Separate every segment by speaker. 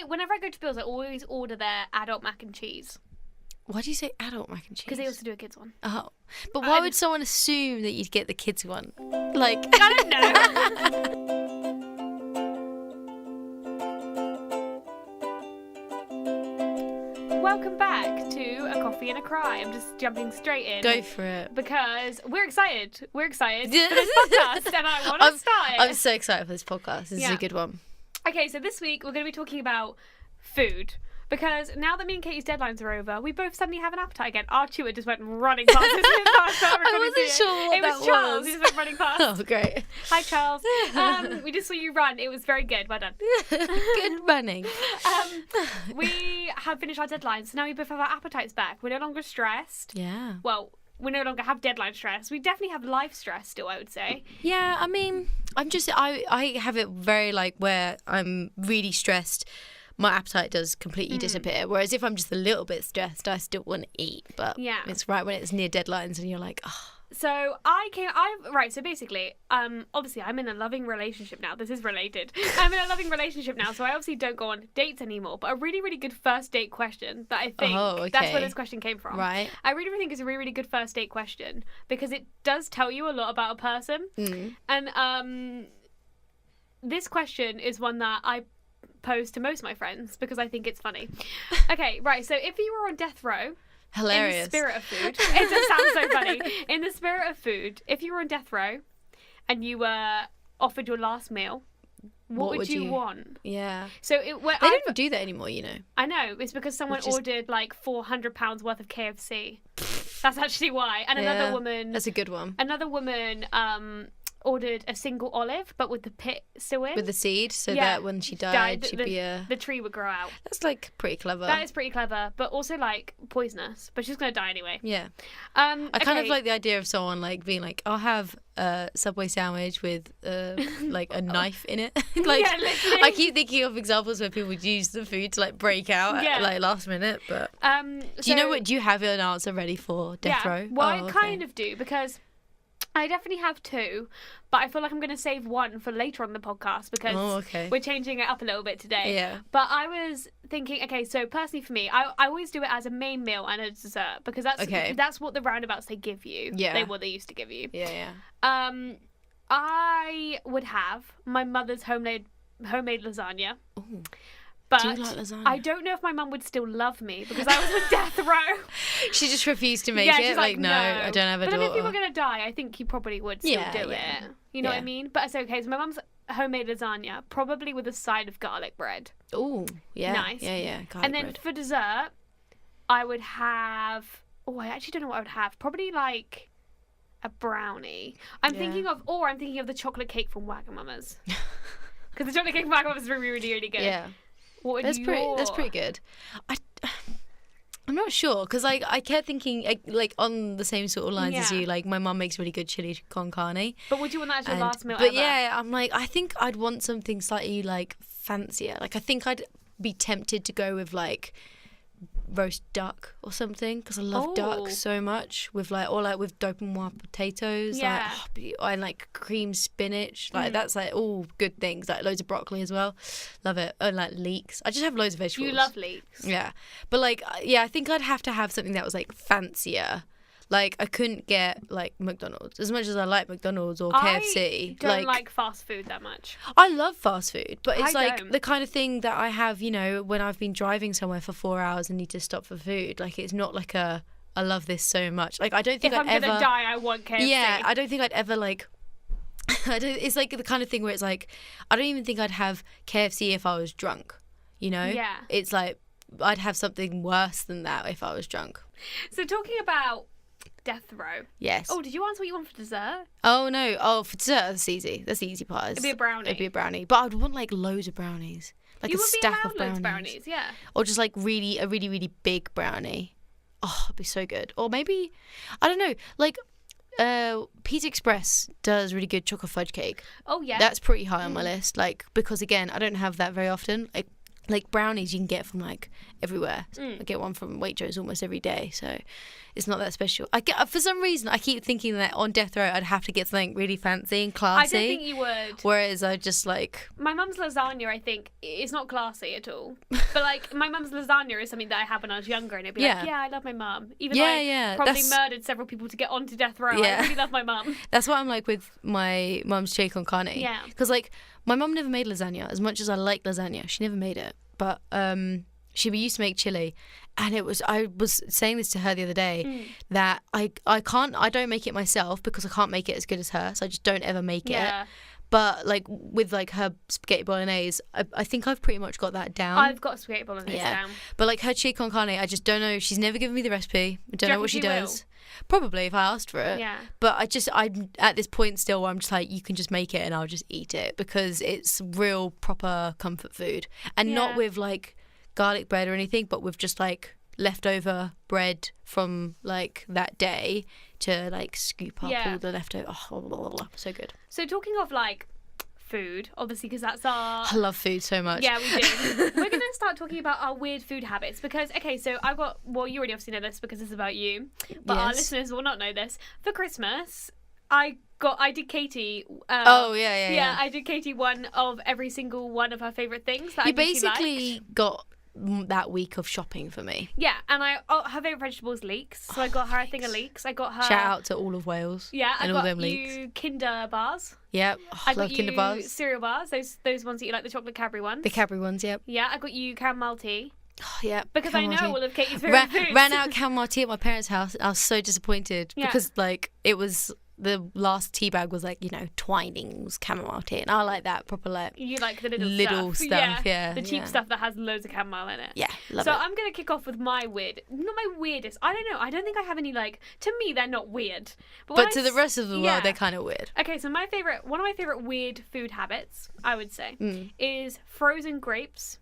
Speaker 1: Whenever I go to Bill's, I always order their adult mac and cheese.
Speaker 2: Why do you say adult mac and cheese?
Speaker 1: Because they also do a kids one.
Speaker 2: Oh. But why would someone assume that you'd get the kids one? Like...
Speaker 1: I don't know. Welcome back to A Coffee and a Cry. I'm just jumping straight in.
Speaker 2: Go for it.
Speaker 1: Because we're excited. We're excited for this podcast and I want to start it.
Speaker 2: I'm so excited for this podcast. This is a good one.
Speaker 1: Okay, so this week we're going to be talking about food. Because now that me and Katie's deadlines are over, we both suddenly have an appetite again. Our tutor just went running past us.
Speaker 2: I wasn't sure what that was.
Speaker 1: It was Charles. He just went running past.
Speaker 2: Oh, great.
Speaker 1: Hi, Charles. We just saw you run. It was very good. Well done.
Speaker 2: Good running.
Speaker 1: We have finished our deadlines, so now we both have our appetites back. We're no longer stressed.
Speaker 2: Yeah.
Speaker 1: Well, we no longer have deadline stress. We definitely have life stress still, I would say.
Speaker 2: Yeah, I mean, I have it very, like, where I'm really stressed, my appetite does completely disappear. Whereas if I'm just a little bit stressed, I still want to eat. But it's right when it's near deadlines and you're like, oh.
Speaker 1: So so basically, obviously I'm in a loving relationship now. This is related. I'm in a loving relationship now, so I obviously don't go on dates anymore. But a really, really good first date question that I think, that's where this question came from.
Speaker 2: Right.
Speaker 1: I really, really think it's a really, really good first date question because it does tell you a lot about a person. And this question is one that I pose to most of my friends because I think it's funny. Okay, right. So if you were on death row,
Speaker 2: hilarious.
Speaker 1: in the spirit of food, it just sounds so funny. In the spirit of food, if you were on death row and you were offered your last meal, what would you want?
Speaker 2: Yeah.
Speaker 1: So
Speaker 2: they don't do that anymore, you know.
Speaker 1: I know. It's because someone ordered like £400 worth of KFC. That's actually why. And another woman.
Speaker 2: That's a good one.
Speaker 1: Another woman ordered a single olive, but with the pit still in.
Speaker 2: With the seed, so that when she died, she'd be a...
Speaker 1: The tree would grow out.
Speaker 2: That's, like, pretty clever.
Speaker 1: That is pretty clever, but also, like, poisonous. But she's going to die anyway.
Speaker 2: Yeah. I kind of like the idea of someone, like, being like, I'll have a Subway sandwich with, like, a knife in it. Like,
Speaker 1: literally.
Speaker 2: I keep thinking of examples where people would use the food to, like, break out at, like, last minute, but... do you have an answer ready for death row?
Speaker 1: Well, I kind of do, because... I definitely have two, but I feel like I'm going to save one for later on the podcast because we're changing it up a little bit today.
Speaker 2: Yeah.
Speaker 1: But I was thinking, okay, so personally for me, I always do it as a main meal and a dessert because that's what the roundabouts they give you.
Speaker 2: Yeah.
Speaker 1: What they used to give you.
Speaker 2: Yeah.
Speaker 1: I would have my mother's homemade lasagna.
Speaker 2: Ooh.
Speaker 1: But
Speaker 2: do you like lasagna?
Speaker 1: I don't know if my mum would still love me because I was on death row.
Speaker 2: She just refused to make it.
Speaker 1: She's like,
Speaker 2: no, I don't have a daughter.
Speaker 1: But if you were going to die, I think you probably would still do it. You know what I mean? But it's okay. So my mum's homemade lasagna, probably with a side of garlic bread.
Speaker 2: Ooh, yeah.
Speaker 1: Nice.
Speaker 2: Yeah. Garlic
Speaker 1: and then
Speaker 2: bread.
Speaker 1: for dessert, I would have... Oh, I actually don't know what I would have. Probably like a brownie. I'm thinking of the chocolate cake from Wagamama's. Because the chocolate cake from Wagamama's is really, really, really good.
Speaker 2: Yeah.
Speaker 1: That's
Speaker 2: pretty good. I'm not sure because I kept thinking like on the same sort of lines as you. Like my mum makes really good chili con carne.
Speaker 1: But would you want that as your last meal?
Speaker 2: But I'm like I think I'd want something slightly like fancier. Like I think I'd be tempted to go with like roast duck or something because I love duck so much with with dauphinoise potatoes and like cream spinach that's like all good things, like loads of broccoli as well, love it, and like leeks. I just have loads of vegetables.
Speaker 1: You love leeks.
Speaker 2: But like I think I'd have to have something that was like fancier. Like I couldn't get like McDonald's as much as I like McDonald's or KFC.
Speaker 1: I don't like fast food that much.
Speaker 2: I love fast food, but it's
Speaker 1: don't.
Speaker 2: The kind of thing that I have, you know, when I've been driving somewhere for 4 hours and need to stop for food. Like it's not like I love this so much. Like I don't think
Speaker 1: if I'm gonna die, I want KFC.
Speaker 2: Yeah, I don't think I'd ever like. It's like the kind of thing where it's like I don't even think I'd have KFC if I was drunk. You know?
Speaker 1: Yeah.
Speaker 2: It's like I'd have something worse than that if I was drunk.
Speaker 1: So talking about death row.
Speaker 2: Yes.
Speaker 1: Oh, did you answer what you want for dessert?
Speaker 2: Oh no. Oh, for dessert, that's easy. That's the easy part.
Speaker 1: It'd be a brownie.
Speaker 2: But I'd want like loads of brownies. Like a stack of brownies.
Speaker 1: Yeah.
Speaker 2: Or just like a really, really big brownie. Oh, it'd be so good. Or maybe, I don't know, like Pizza Express does really good chocolate fudge cake.
Speaker 1: Oh yeah.
Speaker 2: That's pretty high on my list. Like because again, I don't have that very often. Like like brownies you can get from like everywhere. I get one from Waitrose almost every day, so it's not that special. I get, for some reason, I keep thinking that on death row I'd have to get something really fancy and classy.
Speaker 1: I don't think you would.
Speaker 2: Whereas I just like
Speaker 1: my mum's lasagna, I think, is not classy at all. But like my mum's lasagna is something that I had when I was younger, and it'd be like, yeah, I love my mum. Even though I probably murdered several people to get onto death row. I really love my mum.
Speaker 2: That's what I'm like with my mum's chicken con carne.
Speaker 1: Yeah.
Speaker 2: Because like my mum never made lasagna. As much as I like lasagna, she never made it. But she used to make chili, and I was saying this to her the other day that I don't make it myself because I can't make it as good as her, so I just don't ever make it. But like with like her spaghetti bolognese, I think I've pretty much got that down.
Speaker 1: I've got spaghetti bolognese down.
Speaker 2: But like her chicken con carne, I just don't know. She's never given me the recipe. I don't know what she does. Probably if I asked for it.
Speaker 1: Yeah.
Speaker 2: But I'm at this point still where I'm just like, you can just make it and I'll just eat it because it's real proper comfort food, and not with like garlic bread or anything, but with just like leftover bread from like that day to like scoop up all the leftover. So good.
Speaker 1: So talking of like food, obviously, because that's our...
Speaker 2: I love food so much.
Speaker 1: Yeah, we do. We're going to start talking about our weird food habits because, okay, so I've got... Well, you already obviously know this because it's about you, but our listeners will not know this. For Christmas, I did Katie... Yeah, I did Katie one of every single one of her favourite things that
Speaker 2: you
Speaker 1: I knew she liked.
Speaker 2: You basically got that week of shopping for me.
Speaker 1: Yeah, and her favourite vegetable is leeks, so I got her a thing of leeks. I got her...
Speaker 2: Shout out to all of Wales.
Speaker 1: Yeah,
Speaker 2: and
Speaker 1: I
Speaker 2: all
Speaker 1: got
Speaker 2: them
Speaker 1: you
Speaker 2: leeks.
Speaker 1: Kinder bars.
Speaker 2: Yep,
Speaker 1: I
Speaker 2: love Kinder bars.
Speaker 1: Cereal bars, those ones that you like, the chocolate Cadbury ones.
Speaker 2: The Cadbury ones, yep.
Speaker 1: Yeah, I got you caramel tea.
Speaker 2: Oh, yeah,
Speaker 1: because I know all of Katie's favourite foods.
Speaker 2: Ran out caramel tea at my parents' house. I was so disappointed because like it was... The last tea bag was like, Twinings chamomile tea, and I like that proper like.
Speaker 1: You like the little stuff,
Speaker 2: yeah.
Speaker 1: The cheap stuff that has loads of chamomile in it.
Speaker 2: Yeah, love
Speaker 1: so
Speaker 2: it.
Speaker 1: I'm gonna kick off with not my weirdest. I don't know. I don't think I have any like. To me, they're not weird,
Speaker 2: but to the rest of the world, they're kind of weird.
Speaker 1: Okay, so one of my favorite weird food habits, I would say, is frozen grapes.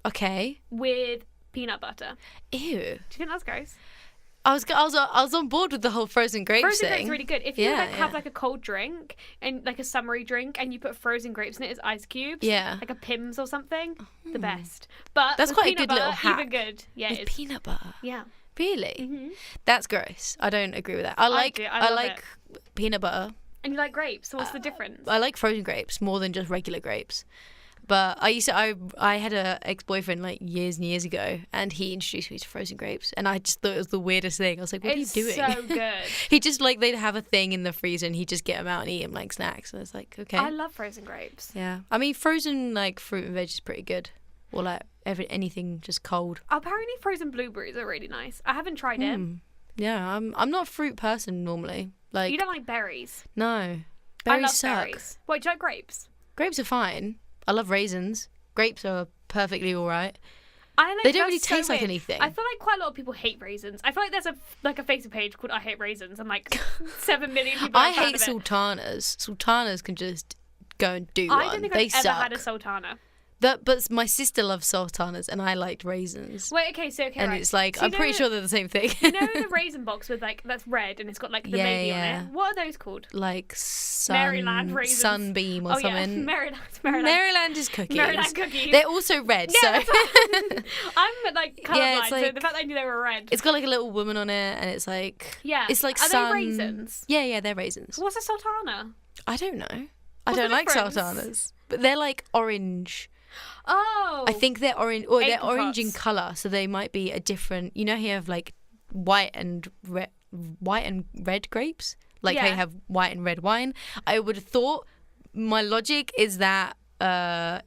Speaker 2: Okay.
Speaker 1: With peanut butter.
Speaker 2: Ew.
Speaker 1: Do you think that's gross?
Speaker 2: I was on board with the whole frozen grapes
Speaker 1: frozen
Speaker 2: thing.
Speaker 1: Frozen grapes are really good. If you have like a cold drink and like a summery drink and you put frozen grapes in it as ice cubes, like a Pimm's or something, the best. But
Speaker 2: that's quite a good
Speaker 1: butter,
Speaker 2: little hack.
Speaker 1: Even good. Yeah,
Speaker 2: with peanut butter.
Speaker 1: Yeah.
Speaker 2: Really?
Speaker 1: Mm-hmm.
Speaker 2: That's gross. I don't agree with that. I like peanut butter.
Speaker 1: And you like grapes. So what's the difference?
Speaker 2: I like frozen grapes more than just regular grapes. But I had an ex-boyfriend like years and years ago, and he introduced me to frozen grapes, and I just thought it was the weirdest thing. I was like, "What are you doing?"
Speaker 1: It's so good.
Speaker 2: He just like they'd have a thing in the freezer, and he'd just get them out and eat them like snacks. And I was like, "Okay."
Speaker 1: I love frozen grapes.
Speaker 2: Yeah, I mean frozen like fruit and veg is pretty good, or like anything just cold.
Speaker 1: Apparently, frozen blueberries are really nice. I haven't tried it.
Speaker 2: Yeah, I'm not a fruit person normally. Like
Speaker 1: you don't like berries?
Speaker 2: No, berries
Speaker 1: suck. Berries. Wait, do you like grapes?
Speaker 2: Grapes are fine. I love raisins. Grapes are perfectly all right.
Speaker 1: They
Speaker 2: don't really taste like anything.
Speaker 1: I feel like quite a lot of people hate raisins. I feel like there's a Facebook page called I Hate Raisins, and like 7 million people
Speaker 2: I hate sultanas. Sultanas can just go and do one.
Speaker 1: I don't think I've ever had a sultana.
Speaker 2: But my sister loves sultanas, and I liked raisins.
Speaker 1: Wait, okay,
Speaker 2: and it's like so I'm pretty sure they're the same thing.
Speaker 1: You know the raisin box with like that's red and it's got like the lady on it. What are those called?
Speaker 2: Like
Speaker 1: Maryland raisins.
Speaker 2: Sunbeam or something.
Speaker 1: Yeah.
Speaker 2: Maryland is cookies.
Speaker 1: Maryland cookies.
Speaker 2: They're also red.
Speaker 1: Yeah,
Speaker 2: so
Speaker 1: I'm like colourblind, so the fact that I knew they were red.
Speaker 2: It's got like a little woman on it, and it's like it's like
Speaker 1: are they raisins?
Speaker 2: Yeah, they're raisins.
Speaker 1: What's a sultana?
Speaker 2: I don't know. I don't like sultanas, but they're like orange.
Speaker 1: Oh,
Speaker 2: I think they're orange, or they're orange in colour, so they might be a different. You know, you have like white and red grapes. Like how you have white and red wine. I would have thought. My logic is that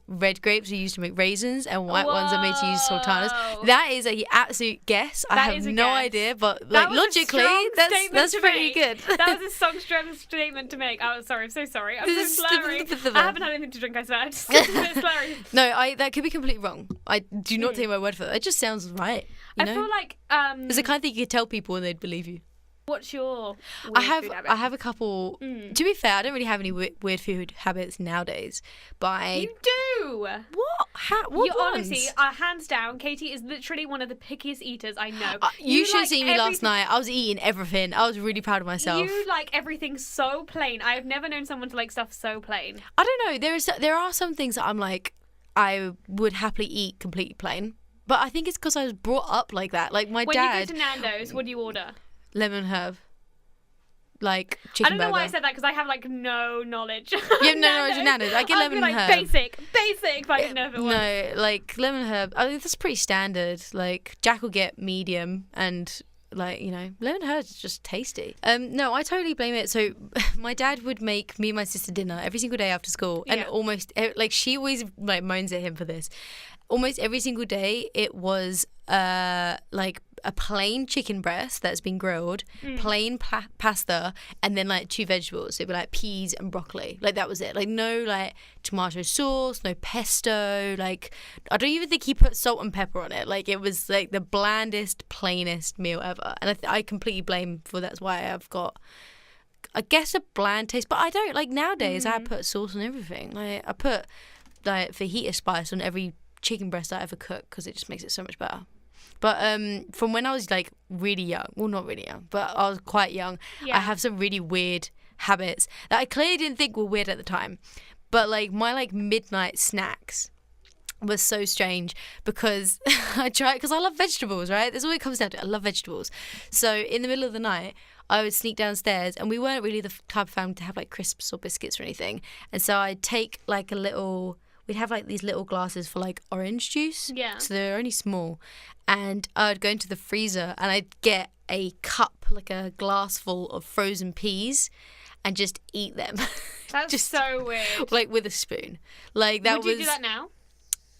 Speaker 2: red grapes are used to make raisins, and white ones are made to use sultanas. That is an absolute guess. I have no idea, but like logically, that's pretty good.
Speaker 1: That was a strong statement to make. I'm so sorry. I'm so slurry. I haven't had anything to drink. I swear. It's a bit slurry.
Speaker 2: No, that could be completely wrong. I do not take my word for that. It just sounds right.
Speaker 1: I feel like
Speaker 2: it's the kind of thing you could tell people and they'd believe you.
Speaker 1: What's your
Speaker 2: I have a couple. To be fair, I don't really have any weird food habits nowadays. But
Speaker 1: you do.
Speaker 2: What? What ones?
Speaker 1: Honestly, hands down, Katie is literally one of the pickiest eaters I know.
Speaker 2: You should have seen me last night. I was eating everything. I was really proud of myself.
Speaker 1: You like everything so plain. I have never known someone to like stuff so plain.
Speaker 2: I don't know. There are some things that I'm like, I would happily eat completely plain. But I think it's because I was brought up like that. Like my
Speaker 1: When
Speaker 2: dad.
Speaker 1: you go to Nando's, what do you order?
Speaker 2: Lemon herb. Like chicken
Speaker 1: I don't know
Speaker 2: burger.
Speaker 1: why I said that because I have like no knowledge.
Speaker 2: You have no knowledge of Nando's. I get lemon herb.
Speaker 1: Basic, but I didn't know if it was.
Speaker 2: No, like lemon herb. I think that's pretty standard. Like Jack will get medium, and like lemon herb is just tasty. No, I totally blame it. So my dad would make me and my sister dinner every single day after school, and almost like she always like moans at him for this. Almost every single day, it was like a plain chicken breast that's been grilled, plain pasta, and then like 2 vegetables. So it'd be like peas and broccoli. Like that was it. Like no like tomato sauce, no pesto. Like I don't even think he put salt and pepper on it. Like it was like the blandest, plainest meal ever. And I completely blame for that's why I've got, I guess, a bland taste. But I don't like nowadays. I put sauce on everything. Like I put like fajita spice on every chicken breast I ever cook because it just makes it so much better. But from when I was like really young, well not really young, but I was quite young, I have some really weird habits that I clearly didn't think were weird at the time. But like my like midnight snacks was so strange because because I love vegetables, right? That's all it comes down to. I love vegetables. So in the middle of the night, I would sneak downstairs, and we weren't really the type of family to have like crisps or biscuits or anything. And so I'd take like we'd have like these little glasses for like orange juice.
Speaker 1: Yeah.
Speaker 2: So they're only small. And I'd go into the freezer and I'd get a cup, like a glass full of frozen peas, and just eat them.
Speaker 1: That's just so weird.
Speaker 2: Like with a spoon. Like that
Speaker 1: Would you do that now?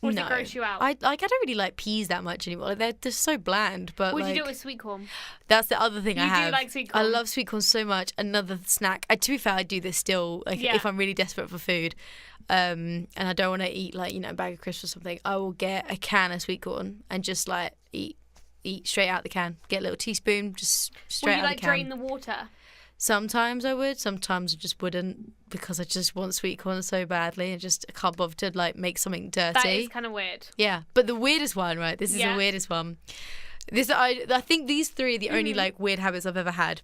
Speaker 1: Or does it gross you out?
Speaker 2: I don't really like peas that much anymore. Like, they're just so bland. But
Speaker 1: would
Speaker 2: like,
Speaker 1: you do it with sweet corn?
Speaker 2: That's the other thing I have.
Speaker 1: You do like sweet corn?
Speaker 2: I love sweet corn so much. Another snack. To be fair, I do this still. Like if I'm really desperate for food, and I don't want to eat like a bag of crisps or something, I will get a can of sweet corn and just like eat straight out the can. Get a little teaspoon, just straight out the can.
Speaker 1: Will you like drain the water?
Speaker 2: Sometimes I would, sometimes I just wouldn't, because I just want sweet corn so badly and just can't bother to like make something dirty.
Speaker 1: That is kind of weird.
Speaker 2: Yeah, but the weirdest one, right? This is the weirdest one. I think these 3 are the only like weird habits I've ever had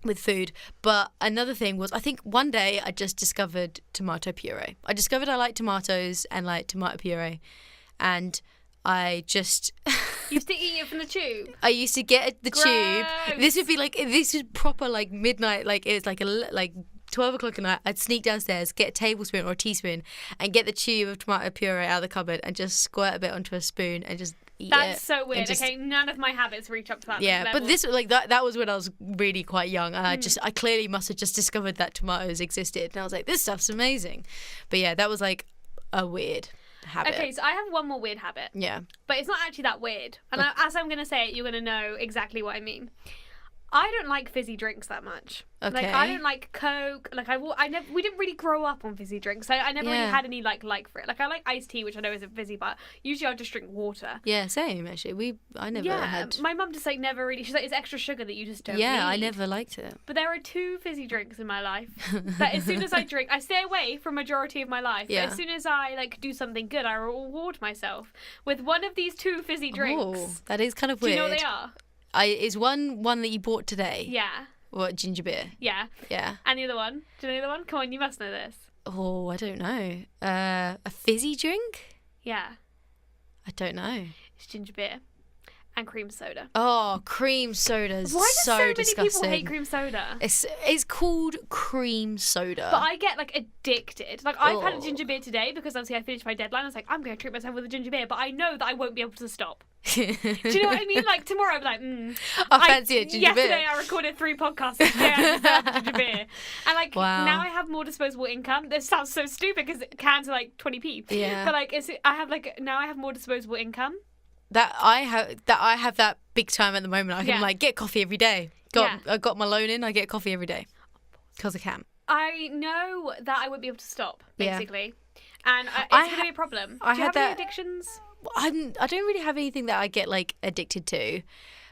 Speaker 2: with food. But another thing was, I think one day I just discovered tomato puree. I discovered I like tomatoes and like tomato puree, and I just
Speaker 1: You used to eat it from the tube.
Speaker 2: I used to get the
Speaker 1: Gross.
Speaker 2: tube. This was proper like midnight, like it was like 12 o'clock at night. I'd sneak downstairs, get a tablespoon or a teaspoon, and get the tube of tomato puree out of the cupboard and just squirt a bit onto a spoon and just eat it.
Speaker 1: That's so weird. Okay, none of my habits reach up to that
Speaker 2: yeah,
Speaker 1: level.
Speaker 2: but this like that was when I was really quite young, and I clearly must have just discovered that tomatoes existed, and I was like, this stuff's amazing. But yeah, that was like a weird habit.
Speaker 1: Okay, so I have one more weird habit.
Speaker 2: Yeah.
Speaker 1: But it's not actually that weird. And as I'm going to say it, you're going to know exactly what I mean. I don't like fizzy drinks that much.
Speaker 2: Okay.
Speaker 1: Like, I don't like Coke. Like, we didn't really grow up on fizzy drinks. I never really had any like for it. Like, I like iced tea, which I know isn't fizzy, but usually I'll just drink water.
Speaker 2: Yeah, same actually. I never had.
Speaker 1: My mum just like never really. She's like, it's extra sugar that you just don't need.
Speaker 2: I never liked it.
Speaker 1: But there are 2 fizzy drinks in my life that as soon as I drink, I stay away for majority of my life.
Speaker 2: Yeah.
Speaker 1: But as soon as I like do something good, I reward myself with one of these 2 fizzy drinks.
Speaker 2: Oh, that is kind of weird.
Speaker 1: Do you know what they are?
Speaker 2: Is one that you bought today?
Speaker 1: Yeah.
Speaker 2: What, ginger beer?
Speaker 1: Yeah.
Speaker 2: Yeah.
Speaker 1: And the other one? Do you know the other one? Come on, you must know this.
Speaker 2: Oh, I don't know. A fizzy drink?
Speaker 1: Yeah.
Speaker 2: I don't know.
Speaker 1: It's ginger beer and cream soda.
Speaker 2: Oh, cream soda's
Speaker 1: Why do so many
Speaker 2: disgusting.
Speaker 1: people hate cream soda?
Speaker 2: It's called cream soda.
Speaker 1: But I get like addicted. Like I've had a ginger beer today because obviously I finished my deadline. I was like, I'm going to treat myself with a ginger beer, but I know that I won't be able to stop. Do you know what I mean? Like tomorrow I'll be like,
Speaker 2: I fancy a ginger beer.
Speaker 1: Yesterday I recorded 3 podcasts. Today I just had ginger beer. And like now I have more disposable income. This sounds so stupid because cans are like 20p.
Speaker 2: Yeah.
Speaker 1: But like now I have more disposable income.
Speaker 2: I have that big time at the moment. I can like get coffee every day. I got my loan in. I get coffee every day because I can.
Speaker 1: I know that I won't be able to stop basically, and it's going to be a problem. Do you have any addictions?
Speaker 2: I don't really have anything that I get like addicted to,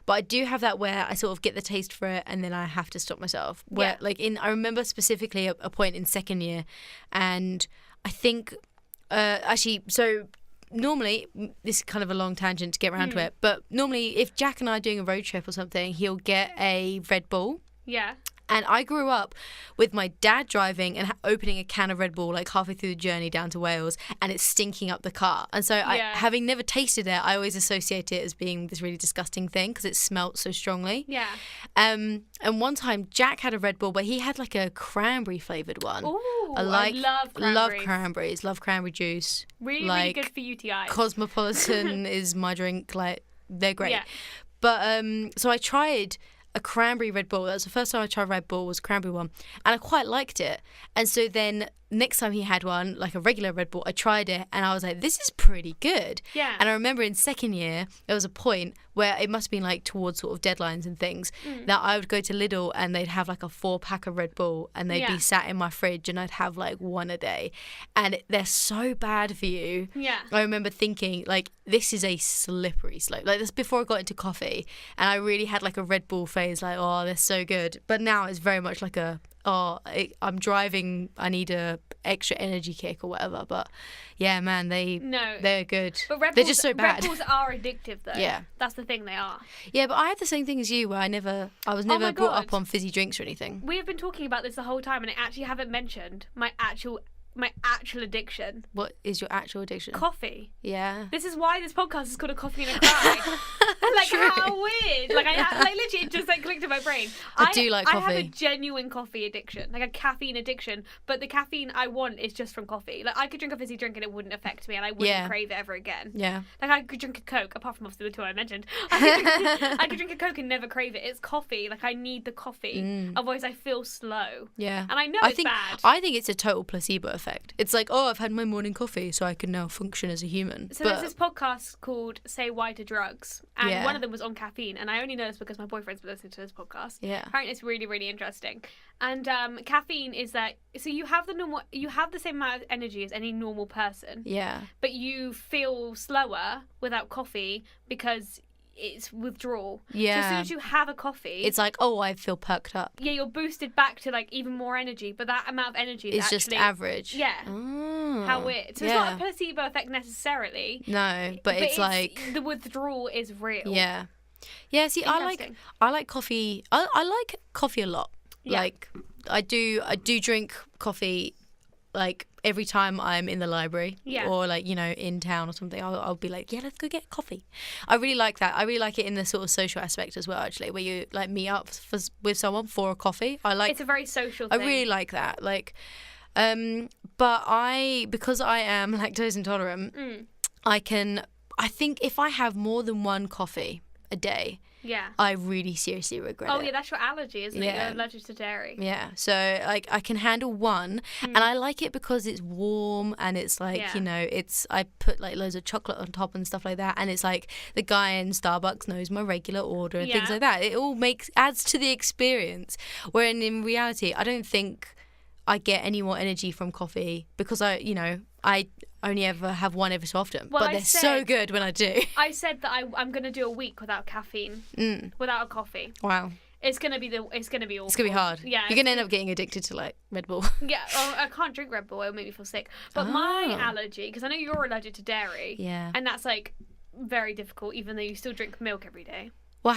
Speaker 2: but I do have that where I sort of get the taste for it and then I have to stop myself. Where I remember specifically a point in second year, and I think actually so. Normally, this is kind of a long tangent to get around to it, but normally if Jack and I are doing a road trip or something, he'll get a Red Bull.
Speaker 1: Yeah.
Speaker 2: And I grew up with my dad driving and opening a can of Red Bull like halfway through the journey down to Wales, and it's stinking up the car. And so having never tasted it, I always associate it as being this really disgusting thing because it smelt so strongly.
Speaker 1: Yeah.
Speaker 2: And one time Jack had a Red Bull, but he had like a cranberry flavoured one.
Speaker 1: Ooh,
Speaker 2: I
Speaker 1: love cranberries.
Speaker 2: Love cranberry juice.
Speaker 1: Really, really good for UTIs.
Speaker 2: Cosmopolitan is my drink. Like, they're great.
Speaker 1: Yeah.
Speaker 2: But so I tried a cranberry Red Bull. That was the first time I tried Red Bull, was a cranberry one, and I quite liked it. And so then next time he had one, like a regular Red Bull, I tried it and I was like, this is pretty good.
Speaker 1: Yeah.
Speaker 2: And I remember in second year there was a point where it must have been like towards sort of deadlines and things that I would go to Lidl and they'd have like a 4-pack of Red Bull and they'd be sat in my fridge and I'd have like one a day, and they're so bad for you.
Speaker 1: Yeah.
Speaker 2: I remember thinking like, this is a slippery slope. Like, this before I got into coffee, and I really had like a Red Bull phase, like, oh, they're so good. But now it's very much like I'm driving, I need a extra energy kick or whatever. But yeah, man, they're good.
Speaker 1: But Red Bulls,
Speaker 2: they're just so bad.
Speaker 1: Red Bulls are addictive though.
Speaker 2: Yeah.
Speaker 1: That's the thing, they are.
Speaker 2: Yeah, but I had the same thing as you, where I was never brought up on fizzy drinks or anything.
Speaker 1: We have been talking about this the whole time, and I actually haven't mentioned my actual addiction.
Speaker 2: What is your actual addiction?
Speaker 1: Coffee.
Speaker 2: Yeah.
Speaker 1: This is why this podcast is called A Coffee and a Cry. Like,
Speaker 2: True.
Speaker 1: how weird. Like, literally, it just like clicked in my brain.
Speaker 2: I do like coffee.
Speaker 1: I have a genuine coffee addiction, like a caffeine addiction, but the caffeine I want is just from coffee. Like, I could drink a fizzy drink and it wouldn't affect me, and I wouldn't crave it ever again.
Speaker 2: Yeah.
Speaker 1: Like, I could drink a Coke, apart from obviously the two I mentioned. I could drink a Coke and never crave it. It's coffee. Like, I need the coffee. Otherwise, I feel slow.
Speaker 2: Yeah.
Speaker 1: And I know it's bad.
Speaker 2: I think it's a total placebo effect. It's like, oh, I've had my morning coffee, so I can now function as a human.
Speaker 1: So there's this podcast called Say Why to Drugs, and one of them was on caffeine, and I only know this because my boyfriend's been listening to this podcast.
Speaker 2: Yeah.
Speaker 1: Apparently it's really, really interesting. And caffeine is that, so you have the same amount of energy as any normal person.
Speaker 2: Yeah.
Speaker 1: But you feel slower without coffee because it's withdrawal.
Speaker 2: Yeah.
Speaker 1: So as soon as you have a coffee,
Speaker 2: it's like, oh, I feel perked up.
Speaker 1: Yeah, you're boosted back to like even more energy, but that amount of energy is
Speaker 2: just average.
Speaker 1: Yeah.
Speaker 2: Oh,
Speaker 1: how weird. So it's not a placebo effect necessarily.
Speaker 2: No, but it's like
Speaker 1: the withdrawal is real.
Speaker 2: Yeah. Yeah, see, I like coffee. I like coffee a lot. Yeah. Like, I do drink coffee like every time I'm in the library or like, you know, in town or something. I'll be like, yeah, let's go get coffee. I really like that. I really like it in the sort of social aspect as well, actually, where you like meet up with someone for a coffee. It's
Speaker 1: a very social thing.
Speaker 2: I really like that. Like, but because I am lactose intolerant, I think if I have more than one coffee a day, I really seriously regret it.
Speaker 1: Oh, yeah, that's your allergy, isn't it? You're allergic to dairy.
Speaker 2: Yeah, so like I can handle one, and I like it because it's warm and it's like, you know, I put like loads of chocolate on top and stuff like that, and it's like the guy in Starbucks knows my regular order and things like that. It all adds to the experience. Wherein in reality, I don't think I get any more energy from coffee because I only ever have one every so often. Well, but they're so good when I do.
Speaker 1: I said that I'm going to do a week without caffeine, without a coffee.
Speaker 2: Wow.
Speaker 1: It's gonna be awful. It's gonna be hard.
Speaker 2: Yeah, you're gonna end up getting addicted to like Red Bull.
Speaker 1: Yeah, I can't drink Red Bull. It'll make me feel sick. But my allergy, because I know you're allergic to dairy.
Speaker 2: Yeah.
Speaker 1: And that's like very difficult, even though you still drink milk every day.
Speaker 2: Well,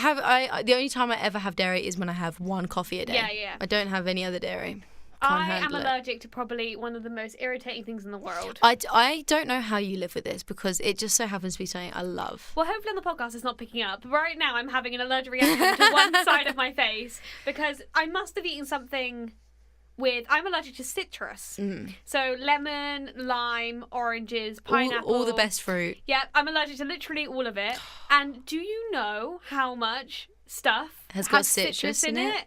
Speaker 2: the only time I ever have dairy is when I have one coffee a day.
Speaker 1: Yeah.
Speaker 2: I don't have any other dairy.
Speaker 1: I am allergic to probably one of the most irritating things in the world.
Speaker 2: I don't know how you live with this because it just so happens to be something I love.
Speaker 1: Well, hopefully on the podcast it's not picking up. But right now I'm having an allergic reaction to one side of my face because I must have eaten something I'm allergic to citrus. So lemon, lime, oranges, pineapple.
Speaker 2: All the best fruit.
Speaker 1: Yeah, I'm allergic to literally all of it. And do you know how much stuff
Speaker 2: has got citrus in it?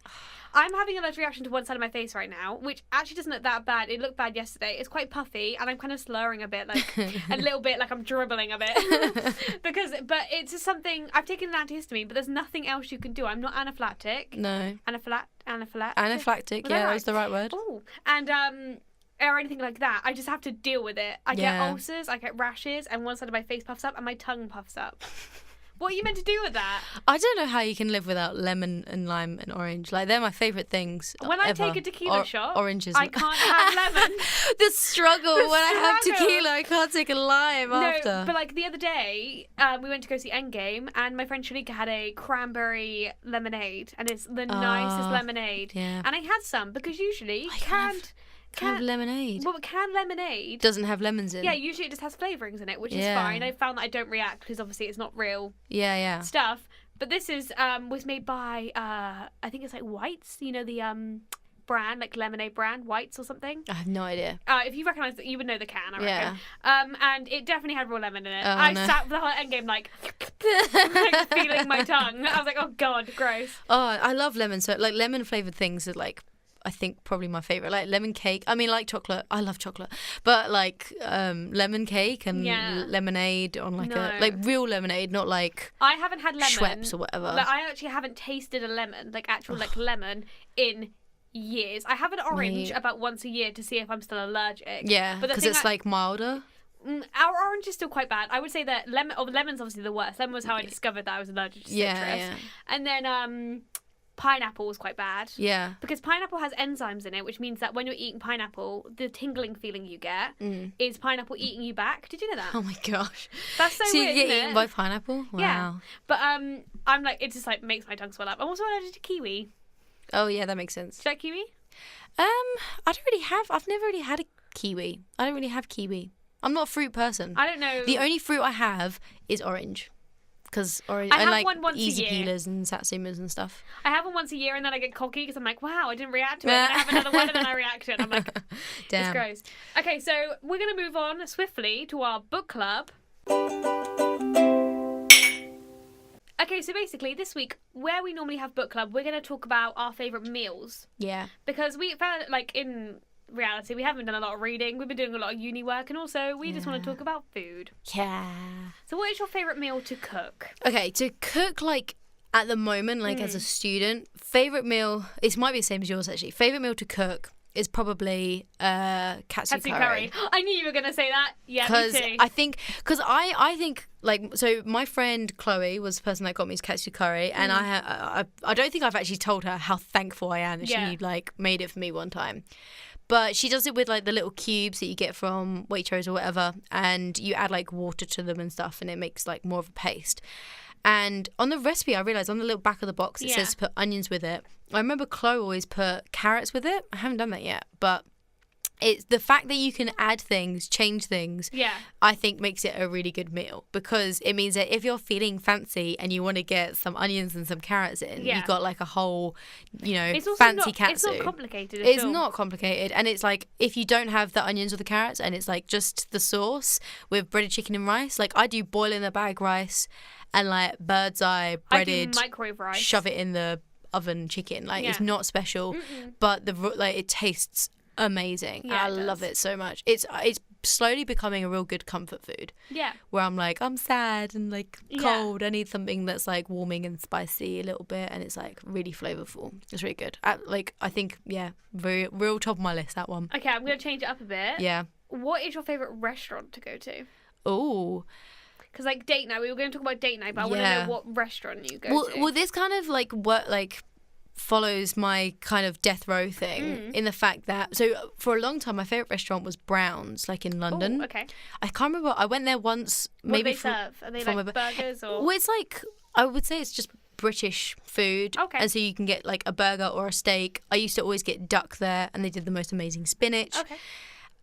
Speaker 1: I'm having an allergic reaction to one side of my face right now, which actually doesn't look that bad. It looked bad yesterday. It's quite puffy, and I'm kind of slurring a bit, like a little bit, like I'm dribbling a bit. But it's just something. I've taken an antihistamine, but there's nothing else you can do. I'm not anaphylactic.
Speaker 2: No.
Speaker 1: Anaphylactic.
Speaker 2: Yeah, that was the right word.
Speaker 1: Oh, and or anything like that. I just have to deal with it. I get ulcers, I get rashes, and one side of my face puffs up, and my tongue puffs up. What are you meant to do with that?
Speaker 2: I don't know how you can live without lemon and lime and orange. Like, they're my favourite things.
Speaker 1: When I
Speaker 2: ever.
Speaker 1: take a tequila shot,
Speaker 2: oranges.
Speaker 1: I can't have lemon.
Speaker 2: The struggle when I have
Speaker 1: struggle.
Speaker 2: tequila, I can't take a lime after.
Speaker 1: No, but like the other day, we went to go see Endgame, and my friend Shanika had a cranberry lemonade, and it's the nicest lemonade.
Speaker 2: Yeah.
Speaker 1: And I had some because usually canned
Speaker 2: lemonade.
Speaker 1: Well, canned lemonade
Speaker 2: Doesn't have lemons in.
Speaker 1: Yeah, usually it just has flavourings in it, which is fine. I found that I don't react because obviously it's not real stuff. But this is was made by I think it's like Whites, you know, the brand, like lemonade brand, Whites or something.
Speaker 2: I have no idea.
Speaker 1: If you recognise it, you would know the can, I reckon. And it definitely had raw lemon in it. I sat for the whole Endgame like feeling my tongue. I was like, oh god, gross.
Speaker 2: Oh, I love lemon. So like lemon flavoured things are like, I think probably my favourite. Like lemon cake. I mean, like chocolate. I love chocolate. But like lemon cake and lemonade on like real lemonade, not like
Speaker 1: I haven't had lemon.
Speaker 2: Schweppes or whatever.
Speaker 1: Like, I actually haven't tasted a lemon, like actual like lemon in years. I have an orange about once a year to see if I'm still allergic.
Speaker 2: Yeah, because it's like milder.
Speaker 1: Our orange is still quite bad. I would say that lemon's obviously the worst. Lemon was how I discovered that I was allergic to citrus.
Speaker 2: Yeah.
Speaker 1: And then pineapple was quite bad.
Speaker 2: Yeah.
Speaker 1: Because pineapple has enzymes in it, which means that when you're eating pineapple, the tingling feeling you get is pineapple eating you back. Did you know that?
Speaker 2: Oh my gosh.
Speaker 1: That's so
Speaker 2: you
Speaker 1: weird,
Speaker 2: get
Speaker 1: isn't
Speaker 2: eaten
Speaker 1: it?
Speaker 2: by pineapple? Wow.
Speaker 1: Yeah. But I'm like, it just like makes my tongue swell up. I'm also allergic to kiwi.
Speaker 2: Oh yeah, that makes sense.
Speaker 1: Do you like kiwi?
Speaker 2: I've never really had a kiwi. I don't really have kiwi. I'm not a fruit person.
Speaker 1: I don't know.
Speaker 2: The only fruit I have is orange. Because orange,
Speaker 1: I have
Speaker 2: and like
Speaker 1: one once a
Speaker 2: easy
Speaker 1: year.
Speaker 2: peelers and satsumas and stuff.
Speaker 1: I have one once a year and then I get cocky because I'm like, wow, I didn't react to it. And I have another one and then I react to it. And I'm like,
Speaker 2: damn.
Speaker 1: It's gross. Okay, so we're going to move on swiftly to our book club. Okay, so basically this week, where we normally have book club, we're going to talk about our favourite meals.
Speaker 2: Yeah.
Speaker 1: Because we found, like, in reality, we haven't done a lot of reading. We've been doing a lot of uni work, and also we just want to talk about food.
Speaker 2: Yeah.
Speaker 1: So what is your favourite meal to cook?
Speaker 2: Okay, to cook, like, at the moment, like, as a student, favourite meal, it might be the same as yours, actually. Favourite meal to cook is probably katsu curry.
Speaker 1: I knew you were going to say that. Yeah, me too.
Speaker 2: I think, like, so my friend Chloe was the person that got me to katsu curry, and I don't think I've actually told her how thankful I am that she, like, made it for me one time. But she does it with, like, the little cubes that you get from Waitrose or whatever, and you add, like, water to them and stuff, and it makes, like, more of a paste. And on the recipe, I realised on the little back of the box, it says to put onions with it. I remember Chloe always put carrots with it. I haven't done that yet, but it's the fact that you can add things, change things, I think makes it a really good meal, because it means that if you're feeling fancy and you want to get some onions and some carrots in, you've got like a whole, you know, fancy katsu.
Speaker 1: It's not complicated at all.
Speaker 2: It's not complicated. And it's like, if you don't have the onions or the carrots and it's like just the sauce with breaded chicken and rice, like I do boil in the bag rice and like bird's eye breaded,
Speaker 1: I do microwave rice.
Speaker 2: Shove it in the oven chicken. Like it's not special, but it tastes amazing. I love it so much. It's slowly becoming a real good comfort food. Yeah. Where I'm like, I'm sad and like cold. I need something that's like warming and spicy a little bit, and it's like really flavorful. It's really good. I think very real top of my list, that one.
Speaker 1: Okay, I'm gonna change it up a bit.
Speaker 2: Yeah.
Speaker 1: What is your favorite restaurant to go to?
Speaker 2: Oh.
Speaker 1: Because like date night, we were going to talk about date night, but I want to know what restaurant you go to.
Speaker 2: Well, this kind of like follows my kind of death row thing in the fact that, so for a long time my favourite restaurant was Brown's, like in London.
Speaker 1: Ooh, okay.
Speaker 2: I can't remember, I went there once.
Speaker 1: What do they serve? Are they like burgers or?
Speaker 2: Well, it's like, I would say it's just British food. Okay. And so you can get like a burger or a steak. I used to always get duck there, and they did the most amazing spinach. Okay.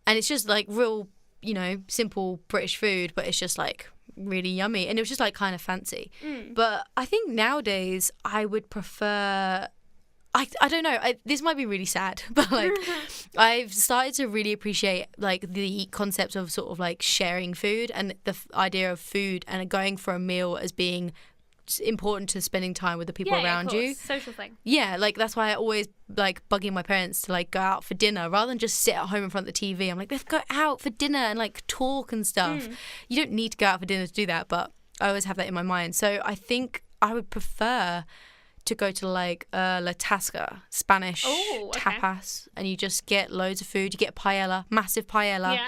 Speaker 2: And it's just like real, you know, simple British food, but it's just like really yummy, and it was just like kind of fancy. But I think nowadays I would prefer, I don't know, this might be really sad, but like I've started to really appreciate like the concept of sort of like sharing food, and the idea of food and going for a meal as being important to spending time with the people around you.
Speaker 1: Social thing.
Speaker 2: Yeah, like that's why I always like bugging my parents to like go out for dinner rather than just sit at home in front of the TV. I'm like, let's go out for dinner and like talk and stuff. You don't need to go out for dinner to do that, but I always have that in my mind. So I think I would prefer to go to like La Tasca, Spanish tapas, and you just get loads of food. You get paella, massive paella.